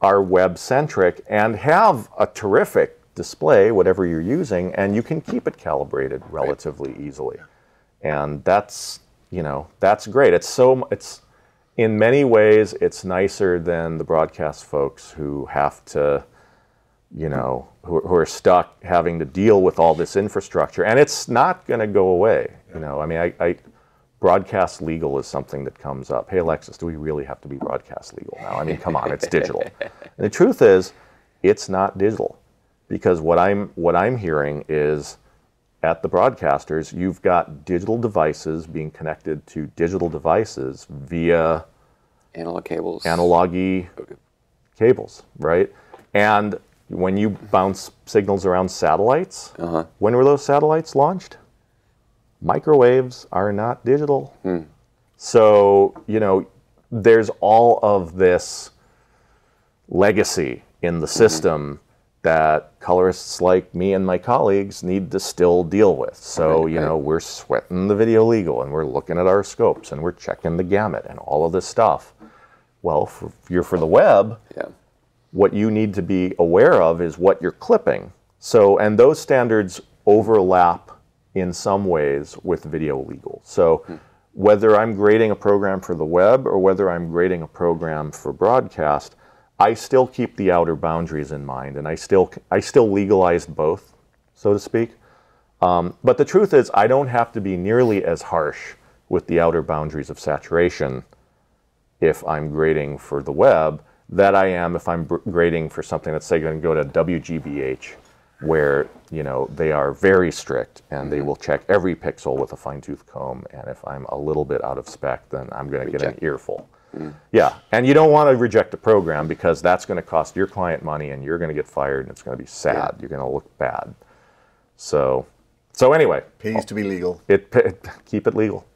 are web-centric and have a terrific display, whatever you're using, and you can keep it calibrated relatively easily. And that's, you know, that's great. It's in many ways, it's nicer than the broadcast folks who have to, you know, who are stuck having to deal with all this infrastructure, and it's not going to go away. You know, I mean, broadcast legal is something that comes up. Hey, Alexis, do we really have to be broadcast legal now? I mean, come on, it's digital. And the truth is, it's not digital, because what I'm hearing is, at the broadcasters, you've got digital devices being connected to digital devices via analog cables, cables, right? And when you bounce signals around satellites, when were those satellites launched? Microwaves are not digital. So, you know, there's all of this legacy in the system that colorists like me and my colleagues need to still deal with. So, you know, we're sweating the video legal, and we're looking at our scopes, and we're checking the gamut and all of this stuff. Well, if you're for the web, what you need to be aware of is what you're clipping. So, and those standards overlap in some ways with video legal. So whether I'm grading a program for the web or whether I'm grading a program for broadcast, I still keep the outer boundaries in mind, and I still legalized both, so to speak. But the truth is, I don't have to be nearly as harsh with the outer boundaries of saturation if I'm grading for the web that I am if I'm grading for something that's, say, going to go to WGBH, where, you know, they are very strict and they will check every pixel with a fine-tooth comb, and if I'm a little bit out of spec, then I'm going to get an earful. Yeah, and you don't want to reject a program, because that's going to cost your client money, and you're going to get fired, and it's going to be sad. You're going to look bad. So anyway, pays to be legal. Keep it legal.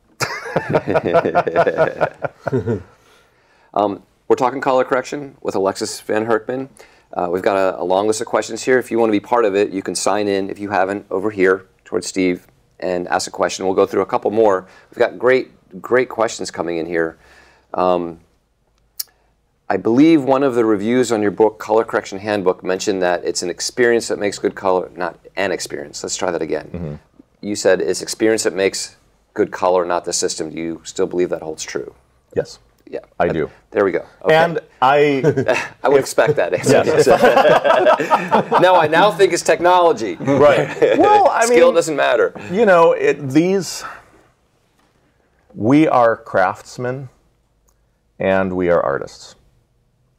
We're talking color correction with Alexis Van Hurkman. We've got a long list of questions here. If you want to be part of it, you can sign in, if you haven't, over here towards Steve and ask a question. We'll go through a couple more. We've got great questions coming in here. I believe one of the reviews on your book, Color Correction Handbook, mentioned that it's an experience that makes good color, not an experience. Let's try that again. You said it's experience that makes good color, not the system. Do you still believe that holds true? Yes. Yeah, I do. There we go. Okay. And I would expect that answer. Yes. No, I now think it's technology. Right. Well, I Skill mean, doesn't matter. You know, we are craftsmen and we are artists.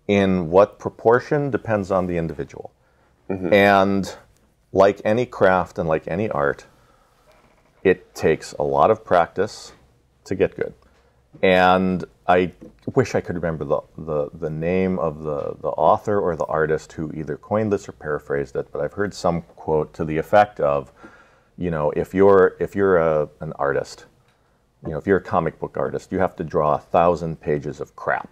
In what proportion depends on the individual. And like any craft and like any art, it takes a lot of practice to get good. And I wish I could remember the name of the author or the artist who either coined this or paraphrased it, but I've heard some quote to the effect of, you know, if you're an artist, you know, if you're a comic book artist, you have to draw 1,000 pages of crap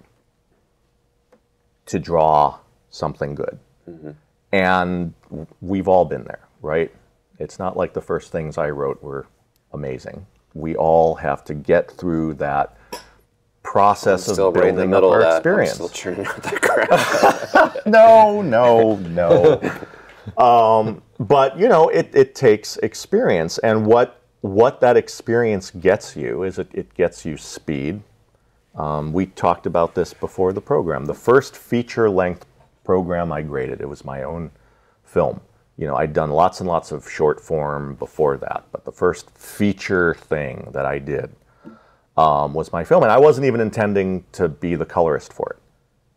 to draw something good. And we've all been there, right? It's not like the first things I wrote were amazing. We all have to get through that process of building up our experience. I'm still churning out that crap. No. But you know, it takes experience, and what that experience gets you is it gets you speed. We talked about this before the program. The first feature-length program I graded, it was my own film. You know, I'd done lots and lots of short form before that, but the first feature thing that I did was my film, and I wasn't even intending to be the colorist for it,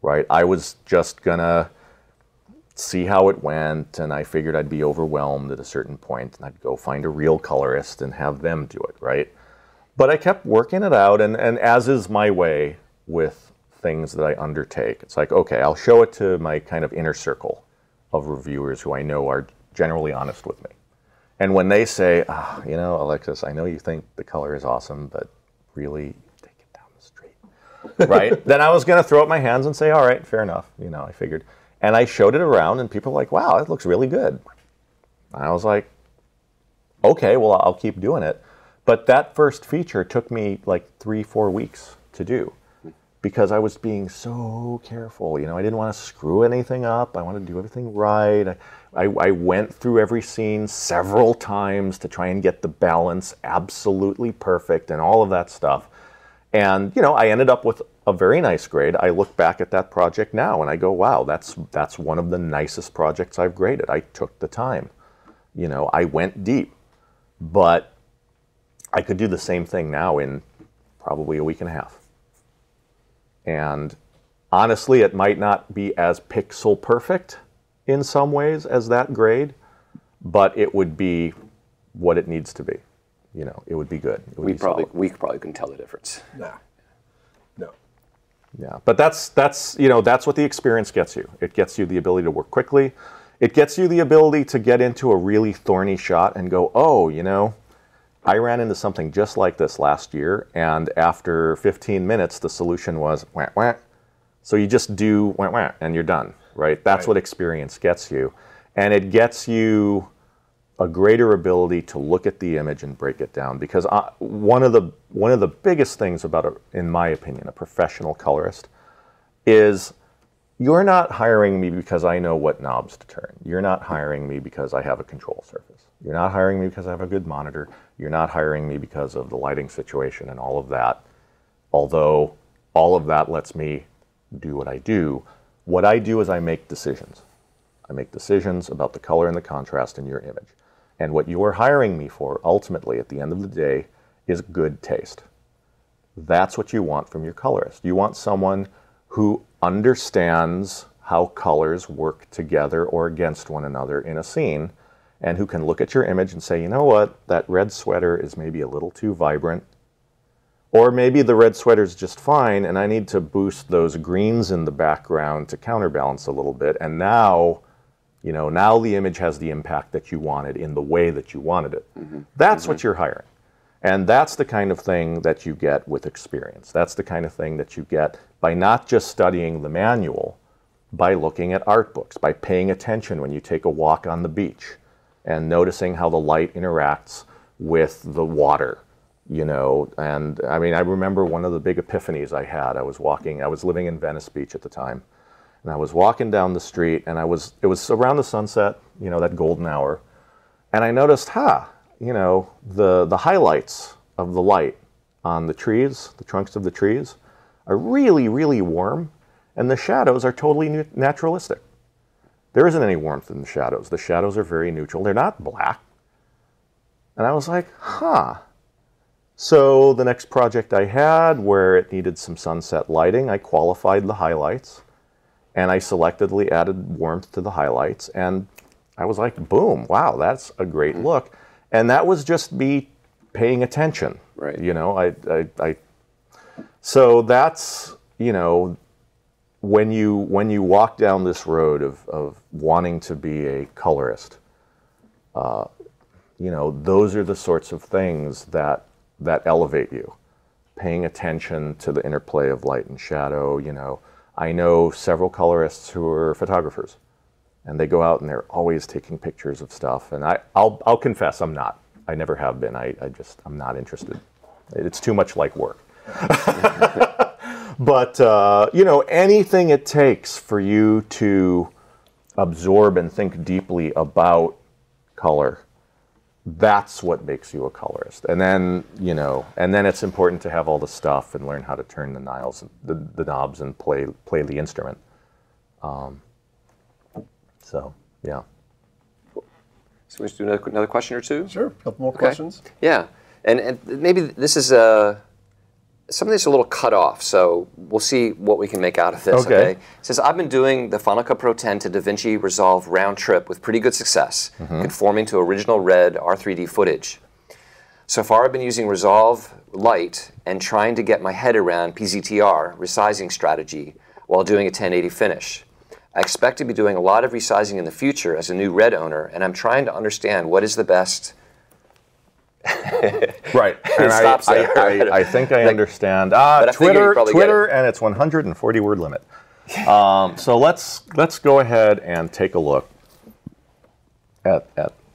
right? I was just gonna see how it went, and I figured I'd be overwhelmed at a certain point, and I'd go find a real colorist and have them do it, right? But I kept working it out, and as is my way with things that I undertake, it's like, okay, I'll show it to my kind of inner circle of reviewers who I know are generally honest with me. And when they say, you know, Alexis, I know you think the color is awesome, but really, take it down the street, right? Then I was going to throw up my hands and say, all right, fair enough, you know, I figured. And I showed it around, and people were like, wow, it looks really good. And I was like, okay, well, I'll keep doing it. But that first feature took me like 3-4 weeks to do because I was being so careful. You know, I didn't want to screw anything up. I wanted to do everything right. I went through every scene several times to try and get the balance absolutely perfect and all of that stuff. And, you know, I ended up with a very nice grade. I look back at that project now and I go, wow, that's one of the nicest projects I've graded. I took the time. You know, I went deep. But I could do the same thing now in probably a week and a half. And honestly, it might not be as pixel perfect in some ways as that grade, but it would be what it needs to be. You know, it would be good. It would we be probably solid. couldn't tell the difference. No. Yeah, but that's you know, that's what the experience gets you. It gets you the ability to work quickly. It gets you the ability to get into a really thorny shot and go, oh, you know, I ran into something just like this last year, and after 15 minutes, the solution was wah, wah. So you just do wah, wah, and you're done, right? That's what experience gets you. And it gets you a greater ability to look at the image and break it down. Because one of the biggest things about, in my opinion, a professional colorist is you're not hiring me because I know what knobs to turn. You're not hiring me because I have a control surface. You're not hiring me because I have a good monitor. You're not hiring me because of the lighting situation and all of that. Although all of that lets me do what I do. What I do is I make decisions. I make decisions about the color and the contrast in your image. And what you are hiring me for, ultimately, at the end of the day, is good taste. That's what you want from your colorist. You want someone who understands how colors work together or against one another in a scene, and who can look at your image and say, you know what, that red sweater is maybe a little too vibrant, or maybe the red sweater is just fine, and I need to boost those greens in the background to counterbalance a little bit, and now, you know, now the image has the impact that you wanted in the way that you wanted it. That's what you're hiring. And that's the kind of thing that you get with experience. That's the kind of thing that you get by not just studying the manual, by looking at art books, by paying attention when you take a walk on the beach and noticing how the light interacts with the water, you know. And I mean, I remember one of the big epiphanies I had. I was living in Venice Beach at the time, and I was walking down the street, and it was around the sunset, you know, that golden hour, and I noticed, you know, the highlights of the light on the trees, the trunks of the trees, are really, really warm, and the shadows are totally naturalistic. There isn't any warmth in the shadows. The shadows are very neutral. They're not black. And I was like, huh. So the next project I had, where it needed some sunset lighting, I qualified the highlights, and I selectively added warmth to the highlights, and I was like, boom, wow, that's a great look. And that was just me paying attention. Right. You know, so that's, you know, when you walk down this road of wanting to be a colorist, you know, those are the sorts of things that elevate you. Paying attention to the interplay of light and shadow. You know, I know several colorists who are photographers, and they go out and they're always taking pictures of stuff. And I'll confess, I'm not. I never have been. I'm not interested. It's too much like work. But, you know, anything it takes for you to absorb and think deeply about color, that's what makes you a colorist. And then, you know, and then it's important to have all the stuff and learn how to turn the knobs and play the instrument. So, yeah. So let's do another question or two? Sure, a couple more questions. Yeah, and maybe this is something that's a little cut off, so we'll see what we can make out of this. Okay. It says, I've been doing the Final Cut Pro 10 to DaVinci Resolve round trip with pretty good success, conforming to original red R3D footage. So far, I've been using Resolve Light and trying to get my head around PZTR resizing strategy while doing a 1080 finish. I expect to be doing a lot of resizing in the future as a new red owner, and I'm trying to understand what is the best. Right. And I think I understand. Twitter, and it's 140 word limit. So let's go ahead and take a look at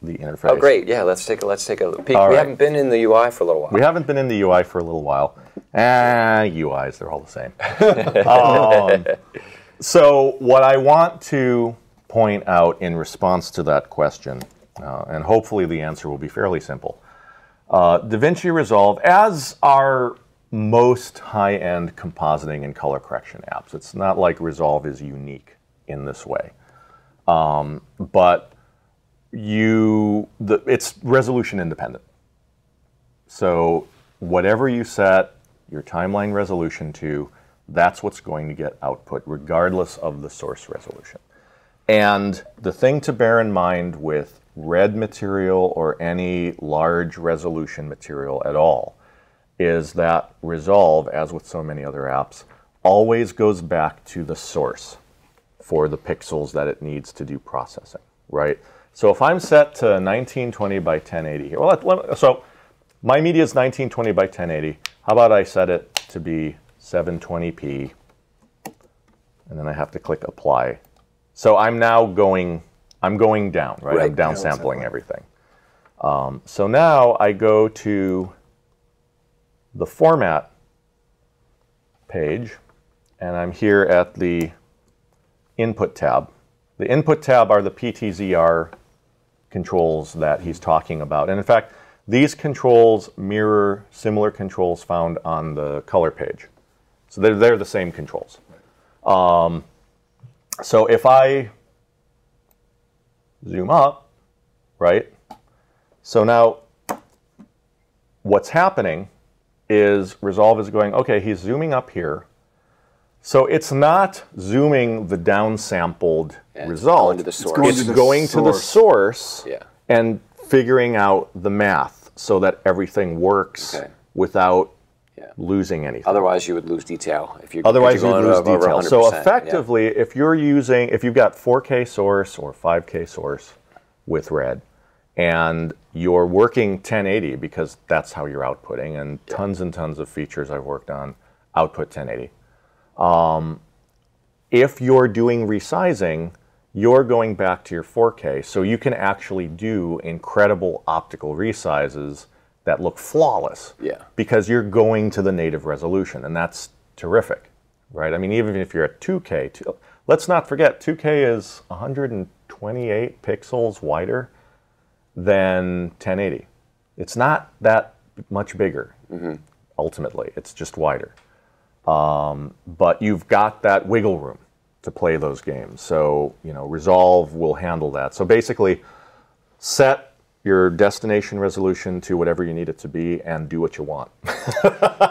the interface. Oh, great! Yeah, let's take a peek. All we right. haven't been in the UI for a little while. We haven't been in the UI for a little while. UIs, they're all the same. So what I want to point out in response to that question, and hopefully the answer will be fairly simple. DaVinci Resolve, as are most high-end compositing and color correction apps, it's not like Resolve is unique in this way. But it's resolution independent. So whatever you set your timeline resolution to, that's what's going to get output, regardless of the source resolution. And the thing to bear in mind with red material or any large resolution material at all is that Resolve, as with so many other apps, always goes back to the source for the pixels that it needs to do processing, right? So if I'm set to 1920 by 1080 here, so my media is 1920 by 1080. How about I set it to be 720p, and then I have to click apply. So I'm now going down, right? I'm downsampling everything. So now I go to the format page, and I'm here at the input tab. The input tab are the PTZR controls that he's talking about. And in fact, these controls mirror similar controls found on the color page. So they're the same controls. So if I zoom up, right? So now what's happening is Resolve is going, okay, he's zooming up here. So it's not zooming the downsampled result. It's going to the source and figuring out the math so that everything works without losing anything. Otherwise, you would lose detail. If you're lose detail. So effectively, if you've got 4K source or 5K source with red, and you're working 1080 because that's how you're outputting, and tons and tons of features I've worked on output 1080. If you're doing resizing, you're going back to your 4K, so you can actually do incredible optical resizes that look flawless because you're going to the native resolution, and that's terrific, right? I mean, even if you're at 2K, let's not forget 2K is 128 pixels wider than 1080. It's not that much bigger, ultimately. It's just wider. but you've got that wiggle room to play those games. So, Resolve will handle that. So basically, set your destination resolution to whatever you need it to be and do what you want.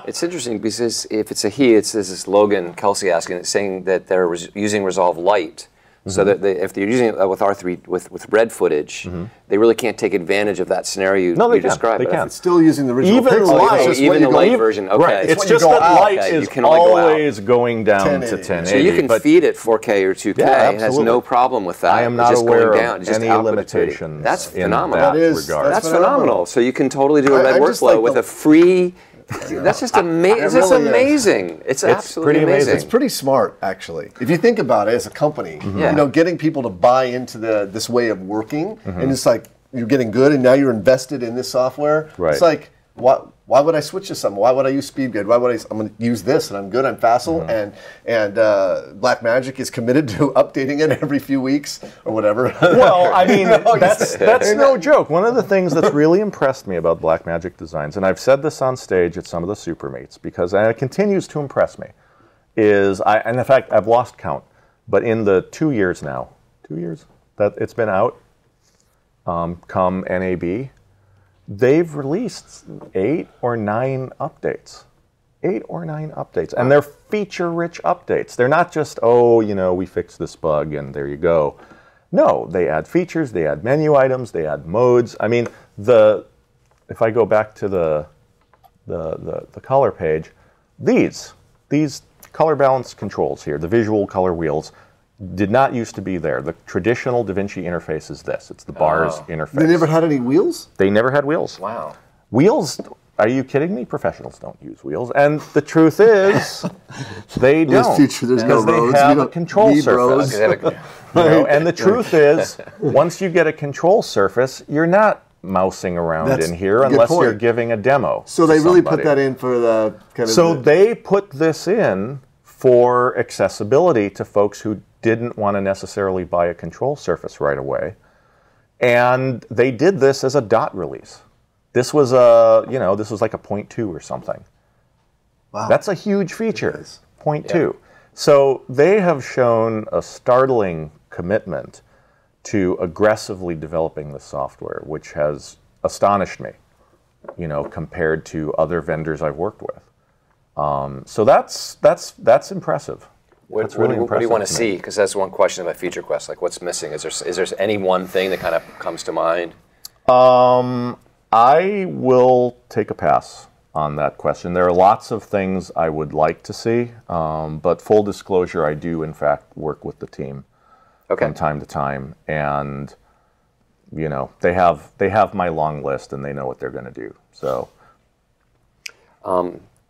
It's interesting because if it's a he, it's this Logan Kelsey asking, saying that they're using Resolve Lite. So that if they're using it with R3 with red footage, they really can't take advantage of that scenario you described. They can. It's still using the original Even pixel. light, even the light version. Okay, right. It's just that light is always going down to 1080. So you can feed it 4K or 2K. Yeah, it has no problem with that. I am not just aware going down, of just any limitations. That's phenomenal. In that regard. That's phenomenal. So you can totally do a red workflow with a free. That's just amazing. It's just amazing. It's absolutely amazing. It's pretty smart, actually. If you think about it as a company, getting people to buy into this way of working, and it's like you're getting good, and now you're invested in this software. Right. It's like, why would I switch to something? Why would I use SpeedGrid? Why would I'm going to use this, and I'm good, I'm facile, and Blackmagic is committed to updating it every few weeks or whatever. Well, I mean, that's no joke. One of the things that's really impressed me about Blackmagic designs, and I've said this on stage at some of the super meets, because it continues to impress me, and in fact, I've lost count, but in the 2 years now, 2 years that it's been out, come NAB, they've released 8 or 9 updates. 8 or 9 updates. And they're feature-rich updates. They're not just, we fixed this bug and there you go. No, they add features, they add menu items, they add modes. I mean, if I go back to the color page, these color balance controls here, the visual color wheels, did not used to be there. The traditional DaVinci interface is this. It's the bars interface. They never had any wheels? They never had wheels. Wow. Wheels, are you kidding me? Professionals don't use wheels. And the truth is, they don't. There's no roads. They have a control surface. And the truth is, once you get a control surface, you're not mousing around in here unless you're giving a demo. So they really put that in for the kind of... So they put this in for accessibility to folks who didn't want to necessarily buy a control surface right away. And they did this as a dot release. This was this was like a 0.2 or something. Wow. That's a huge feature, 0.2. So they have shown a startling commitment to aggressively developing the software, which has astonished me, compared to other vendors I've worked with. So that's impressive. What do you want to see? Because that's one question about Feature Quest. Like, what's missing? Is there any one thing that kind of comes to mind? I will take a pass on that question. There are lots of things I would like to see, but full disclosure, I do in fact work with the team from time to time, and they have my long list and they know what they're going to do. So.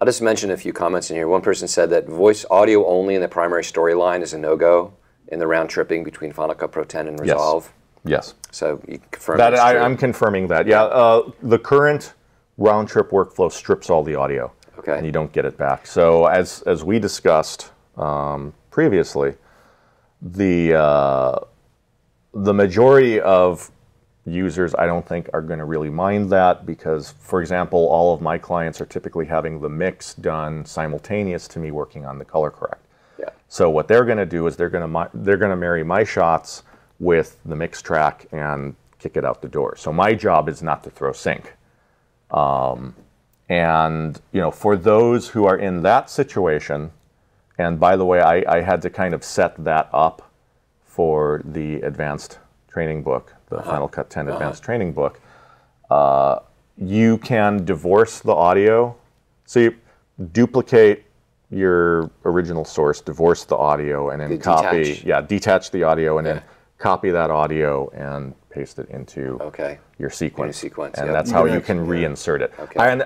I'll just mention a few comments in here. One person said that voice audio only in the primary storyline is a no-go in the round tripping between Final Cut Pro 10 and Resolve. Yes. So you confirm that. I'm confirming that. Yeah. The current round trip workflow strips all the audio, and you don't get it back. So as we discussed previously, the majority of users, I don't think, are going to really mind that because, for example, all of my clients are typically having the mix done simultaneous to me working on the color correct. Yeah. So what they're going to do is they're going to marry my shots with the mix track and kick it out the door. So my job is not to throw sync. And for those who are in that situation, and by the way, I had to kind of set that up for the advanced training book, the Final Cut 10 Advanced Training book. You can divorce the audio. So you duplicate your original source, divorce the audio, and then detach the audio, and then copy that audio and paste it into your sequence. And that's how you can reinsert it. And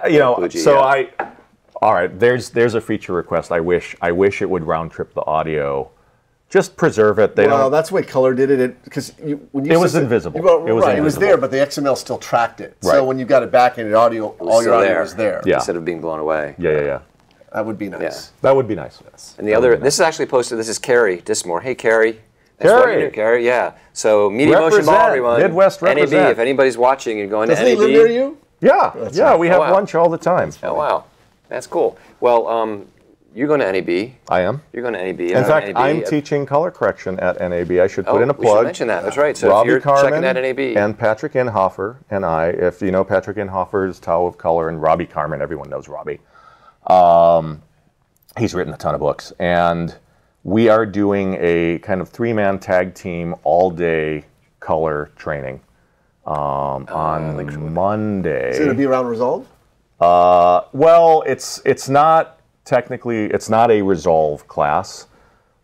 all right, there's a feature request. I wish it would round trip the audio. Just preserve it. That's the way Color did it. Because when you it was invisible. It was there, but the XML still tracked it. Right. So when you got it back in your audio, all your audio was there. Yeah. Instead of being blown away. Yeah. That would be nice. Yeah. That would be nice. Yes. And the other, this is actually posted. This is Carrie Dismore. Hey, Carrie. Carrie, yeah. So Media Motion Ball, everyone. Midwest represent. NAB. If anybody's watching and going to NAB. Doesn't he live near you? Yeah. We have lunch all the time. Oh wow, that's cool. Well, You're going to NAB. I am. You're going to NAB. In fact, I'm teaching color correction at NAB. I should put in a plug. We should mention that. That's right. So Robbie if you're Carmen checking at NAB. and Patrick Inhofer and I, if you know Patrick Inhofer's Tao of Color and Robbie Carmen, everyone knows Robbie. He's written a ton of books. And we are doing a kind of 3-man tag team all-day color training on Monday. Is it going to be around Resolve? Well, it's not technically, it's not a Resolve class,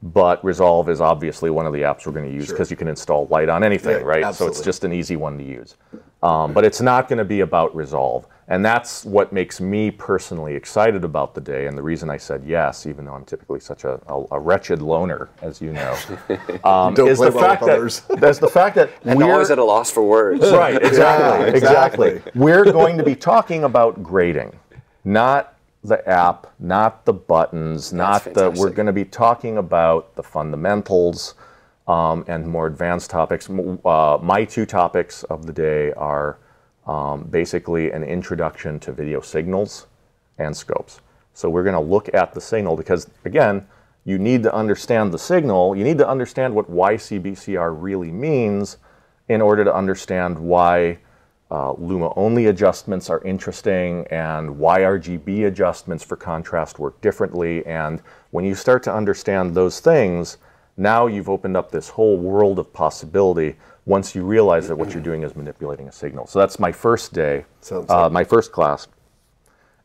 but Resolve is obviously one of the apps we're going to use because you can install light on anything, right? Absolutely. So it's just an easy one to use. But it's not going to be about Resolve. And that's what makes me personally excited about the day. And the reason I said yes, even though I'm typically such a wretched loner, as you know, is the fact that and we're always at a loss for words. Right, exactly, Yeah, exactly. We're going to be talking about grading, not the app, not the buttons, we're going to be talking about the fundamentals and more advanced topics. My 2 topics of the day are basically an introduction to video signals and scopes. So we're going to look at the signal because, again, you need to understand the signal. You need to understand what YCBCR really means in order to understand why Luma-only adjustments are interesting and why RGB adjustments for contrast work differently. And when you start to understand those things, now you've opened up this whole world of possibility once you realize that what you're doing is manipulating a signal. So that's my first day, my first class.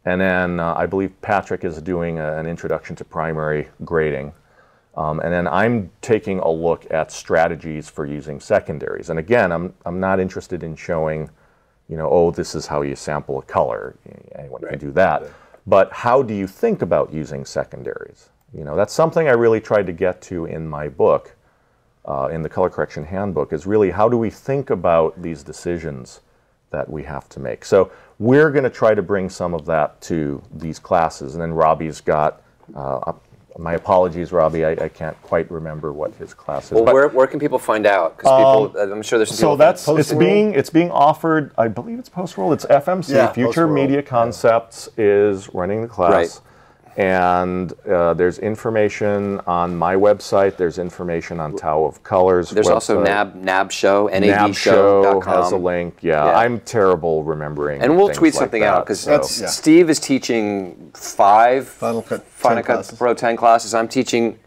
And then I believe Patrick is doing an introduction to primary grading. And then I'm taking a look at strategies for using secondaries. And again, I'm not interested in showing, you know, oh, this is how you sample a color. Anyone can do that. But how do you think about using secondaries? You know, that's something I really tried to get to in my book. In the color correction handbook, is really how do we think about these decisions that we have to make. So we're going to try to bring some of that to these classes. And then Robbie's got, my apologies, Robbie, I can't quite remember what his class is. Well, where can people find out? Because people, I'm sure there's some people. So it's being offered, I believe it's post-roll, it's FMC, Future Media Concepts is running the class. Right. And there's information on my website. There's information on Tao of Colors. There's website. Also NAB Show, NABshow.com. NAB Show has a link. Yeah, I'm terrible remembering. And we'll tweet something out because Steve is teaching 5 Final Cut Pro 10 classes. I'm teaching.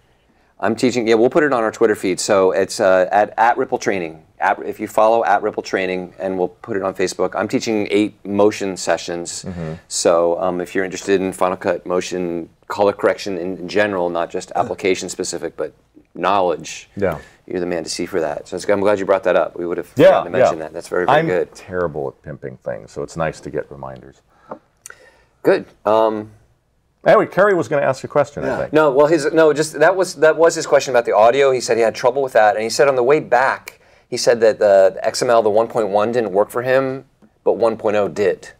Yeah, we'll put it on our Twitter feed. So it's at Ripple Training. If you follow at Ripple Training, and we'll put it on Facebook. I'm teaching 8 motion sessions. So if you're interested in Final Cut motion color correction in general, not just application specific, but knowledge, you're the man to see for that. So I'm glad you brought that up. We would have forgotten to mention that. That's very, very good. I'm terrible at pimping things, so it's nice to get reminders. Good. Anyway, Kerry was going to ask a question, I think. No, well, that was his question about the audio. He said he had trouble with that, and he said on the way back, he said that the XML, the 1.1 didn't work for him, but 1.0 did,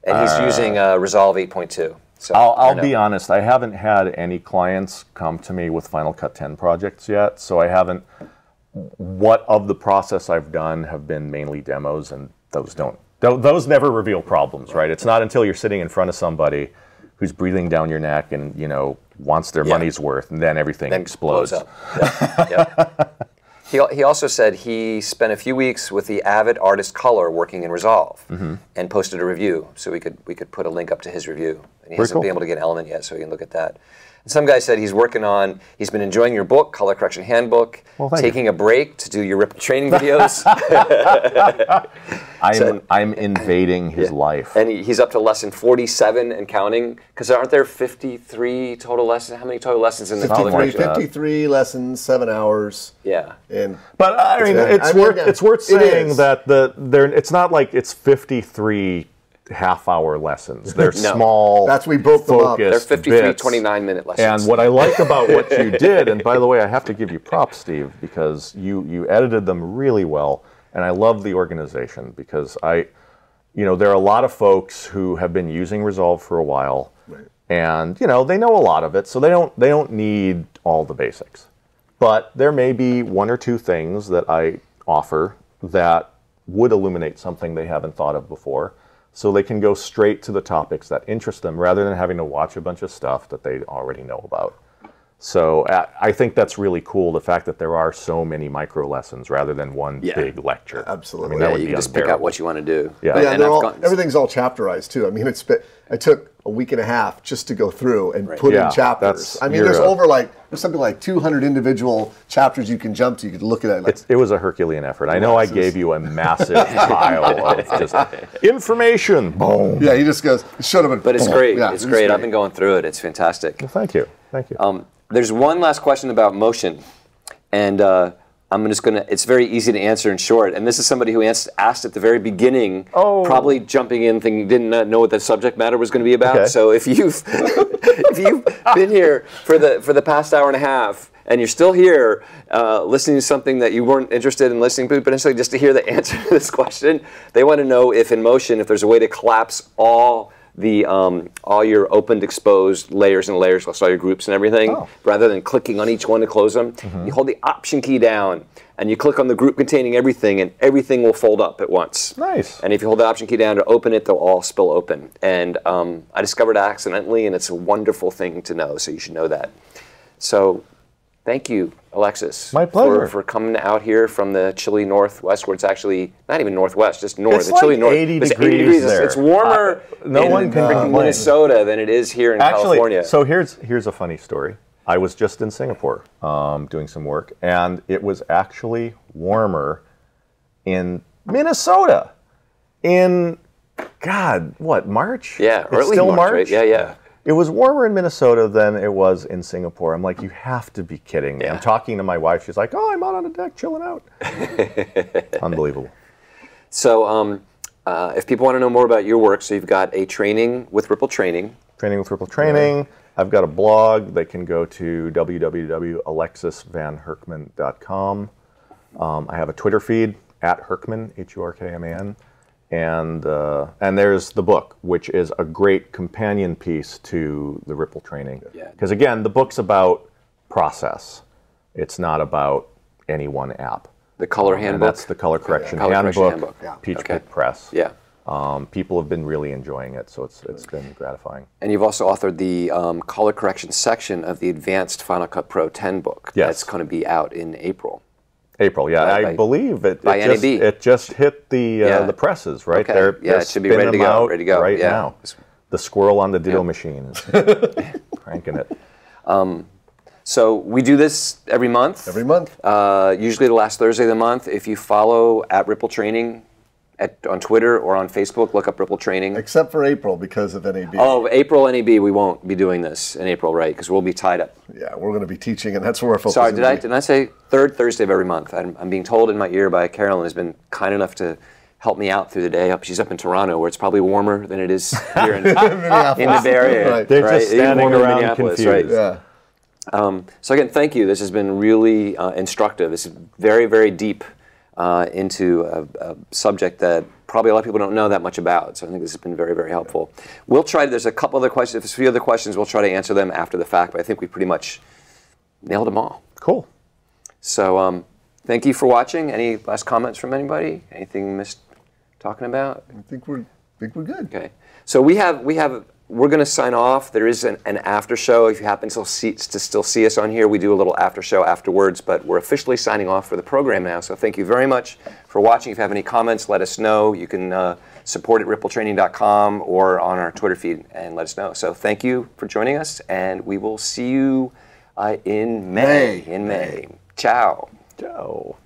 and he's using Resolve 8.2. So I'll be honest, I haven't had any clients come to me with Final Cut 10 projects yet, so I haven't. What of the process I've done have been mainly demos, and those never reveal problems, right? It's not until you're sitting in front of somebody who's breathing down your neck and, you know, wants their money's worth, and then everything explodes. Blows up. He also said he spent a few weeks with the Avid Artist Color working in Resolve and posted a review, so we could put a link up to his review. And he hasn't been able to get an element yet, so we can look at that. And some guy said he's been enjoying your book, Color Correction Handbook, taking a break to do your Ripple training videos. I'm invading his life. And he's up to lesson 47 and counting, because aren't there 53 total lessons? How many total lessons in the color correction? 53 lessons, 7 hours. Yeah. But I mean, it's worth saying that it's not like it's 53 half-hour lessons. They're small, that's we broke them up. They're 53 29-minute lessons. And what I like about what you did, and by the way, I have to give you props, Steve, because you edited them really well, and I love the organization because there are a lot of folks who have been using Resolve for a while, and they know a lot of it, so they don't need all the basics. But there may be 1 or 2 things that I offer that would illuminate something they haven't thought of before. so they can go straight to the topics that interest them rather than having to watch a bunch of stuff that they already know about. So I think that's really cool, the fact that there are so many micro lessons rather than one big lecture. Absolutely. Yeah, you can just pick out what you want to do. Yeah, everything's all chapterized too. I mean, it took a week and a half just to go through and put in chapters. I mean, there's something like 200 individual chapters you can jump to. You could look at it. Like, it was a Herculean effort. I know I gave you a massive pile of just information. Boom. Yeah, he just goes, it should have been. But it's great. Yeah, it's great. I've been going through it. It's fantastic. Well, thank you. Thank you. There's one last question about motion, and I'm just going to, it's very easy to answer in short, and this is somebody who asked at the very beginning, probably jumping in thinking didn't know what the subject matter was going to be about. Okay. So if you've been here for the past hour and a half, and you're still here listening to something that you weren't interested in listening to, potentially just to hear the answer to this question, they want to know if in motion, if there's a way to collapse all your opened exposed layers and layers, all your groups and everything, rather than clicking on each one to close them. You hold the Option key down and you click on the group containing everything, and everything will fold up at once. Nice. And if you hold the Option key down to open it, they'll all spill open. And I discovered it accidentally, and it's a wonderful thing to know, so you should know that. So thank you, Alexis. My pleasure. For coming out here from the chilly northwest, where it's actually not even northwest, just north. It's like chilly north. 80 degrees there. It's warmer in Minnesota than it is here in California. So here's a funny story. I was just in Singapore doing some work, and it was actually warmer in Minnesota in, God, what, March? Yeah, it's still March. Right? Yeah. It was warmer in Minnesota than it was in Singapore. I'm like, you have to be kidding me. I'm talking to my wife. She's like, oh, I'm out on the deck chilling out. Unbelievable. So if people want to know more about your work, so you've got a training with Ripple Training. Training with Ripple Training. Right. I've got a blog. They can go to www.alexisvanhurkman.com. I have a Twitter feed, @Hurkman, Hurkman. And there's the book, which is a great companion piece to the Ripple Training. Because again, the book's about process. It's not about any one app. The color handbook? That's the color correction handbook. Peach Pit Press. Yeah. People have been really enjoying it, so it's been gratifying. And you've also authored the color correction section of the Advanced Final Cut Pro 10 book. Yes. That's going to be out in April. April, yeah. I believe it just hit the presses, right? Okay. It should be ready to go. Right now. The squirrel on the Ditto machine is cranking it. So we do this every month. Every month. Usually the last Thursday of the month. If you follow @Ripple Training on Twitter or on Facebook, look up Ripple Training. Except for April because of NAB. Oh, April NAB, we won't be doing this in April, right? Because we'll be tied up. Yeah, we're going to be teaching, and that's where we're focusing. Sorry, did I say third Thursday of every month? I'm being told in my ear by Carolyn, who's been kind enough to help me out through the day. She's up in Toronto, where it's probably warmer than it is here in the Bay Area. Right. They're just standing around confused. Right? Yeah. So again, thank you. This has been really instructive. This is very, very deep into a subject that probably a lot of people don't know that much about. So I think this has been very, very helpful. We'll try, there's a couple other questions, if there's a few other questions, we'll try to answer them after the fact, but I think we pretty much nailed them all. Cool. So thank you for watching. Any last comments from anybody? Anything missed talking about? I think we're good. Okay. So we're going to sign off. There is an after show. If you happen to still see us on here, we do a little after show afterwards, but we're officially signing off for the program now. So thank you very much for watching. If you have any comments, let us know. You can support at rippletraining.com or on our Twitter feed and let us know. So thank you for joining us, and we will see you in May. Ciao. Ciao.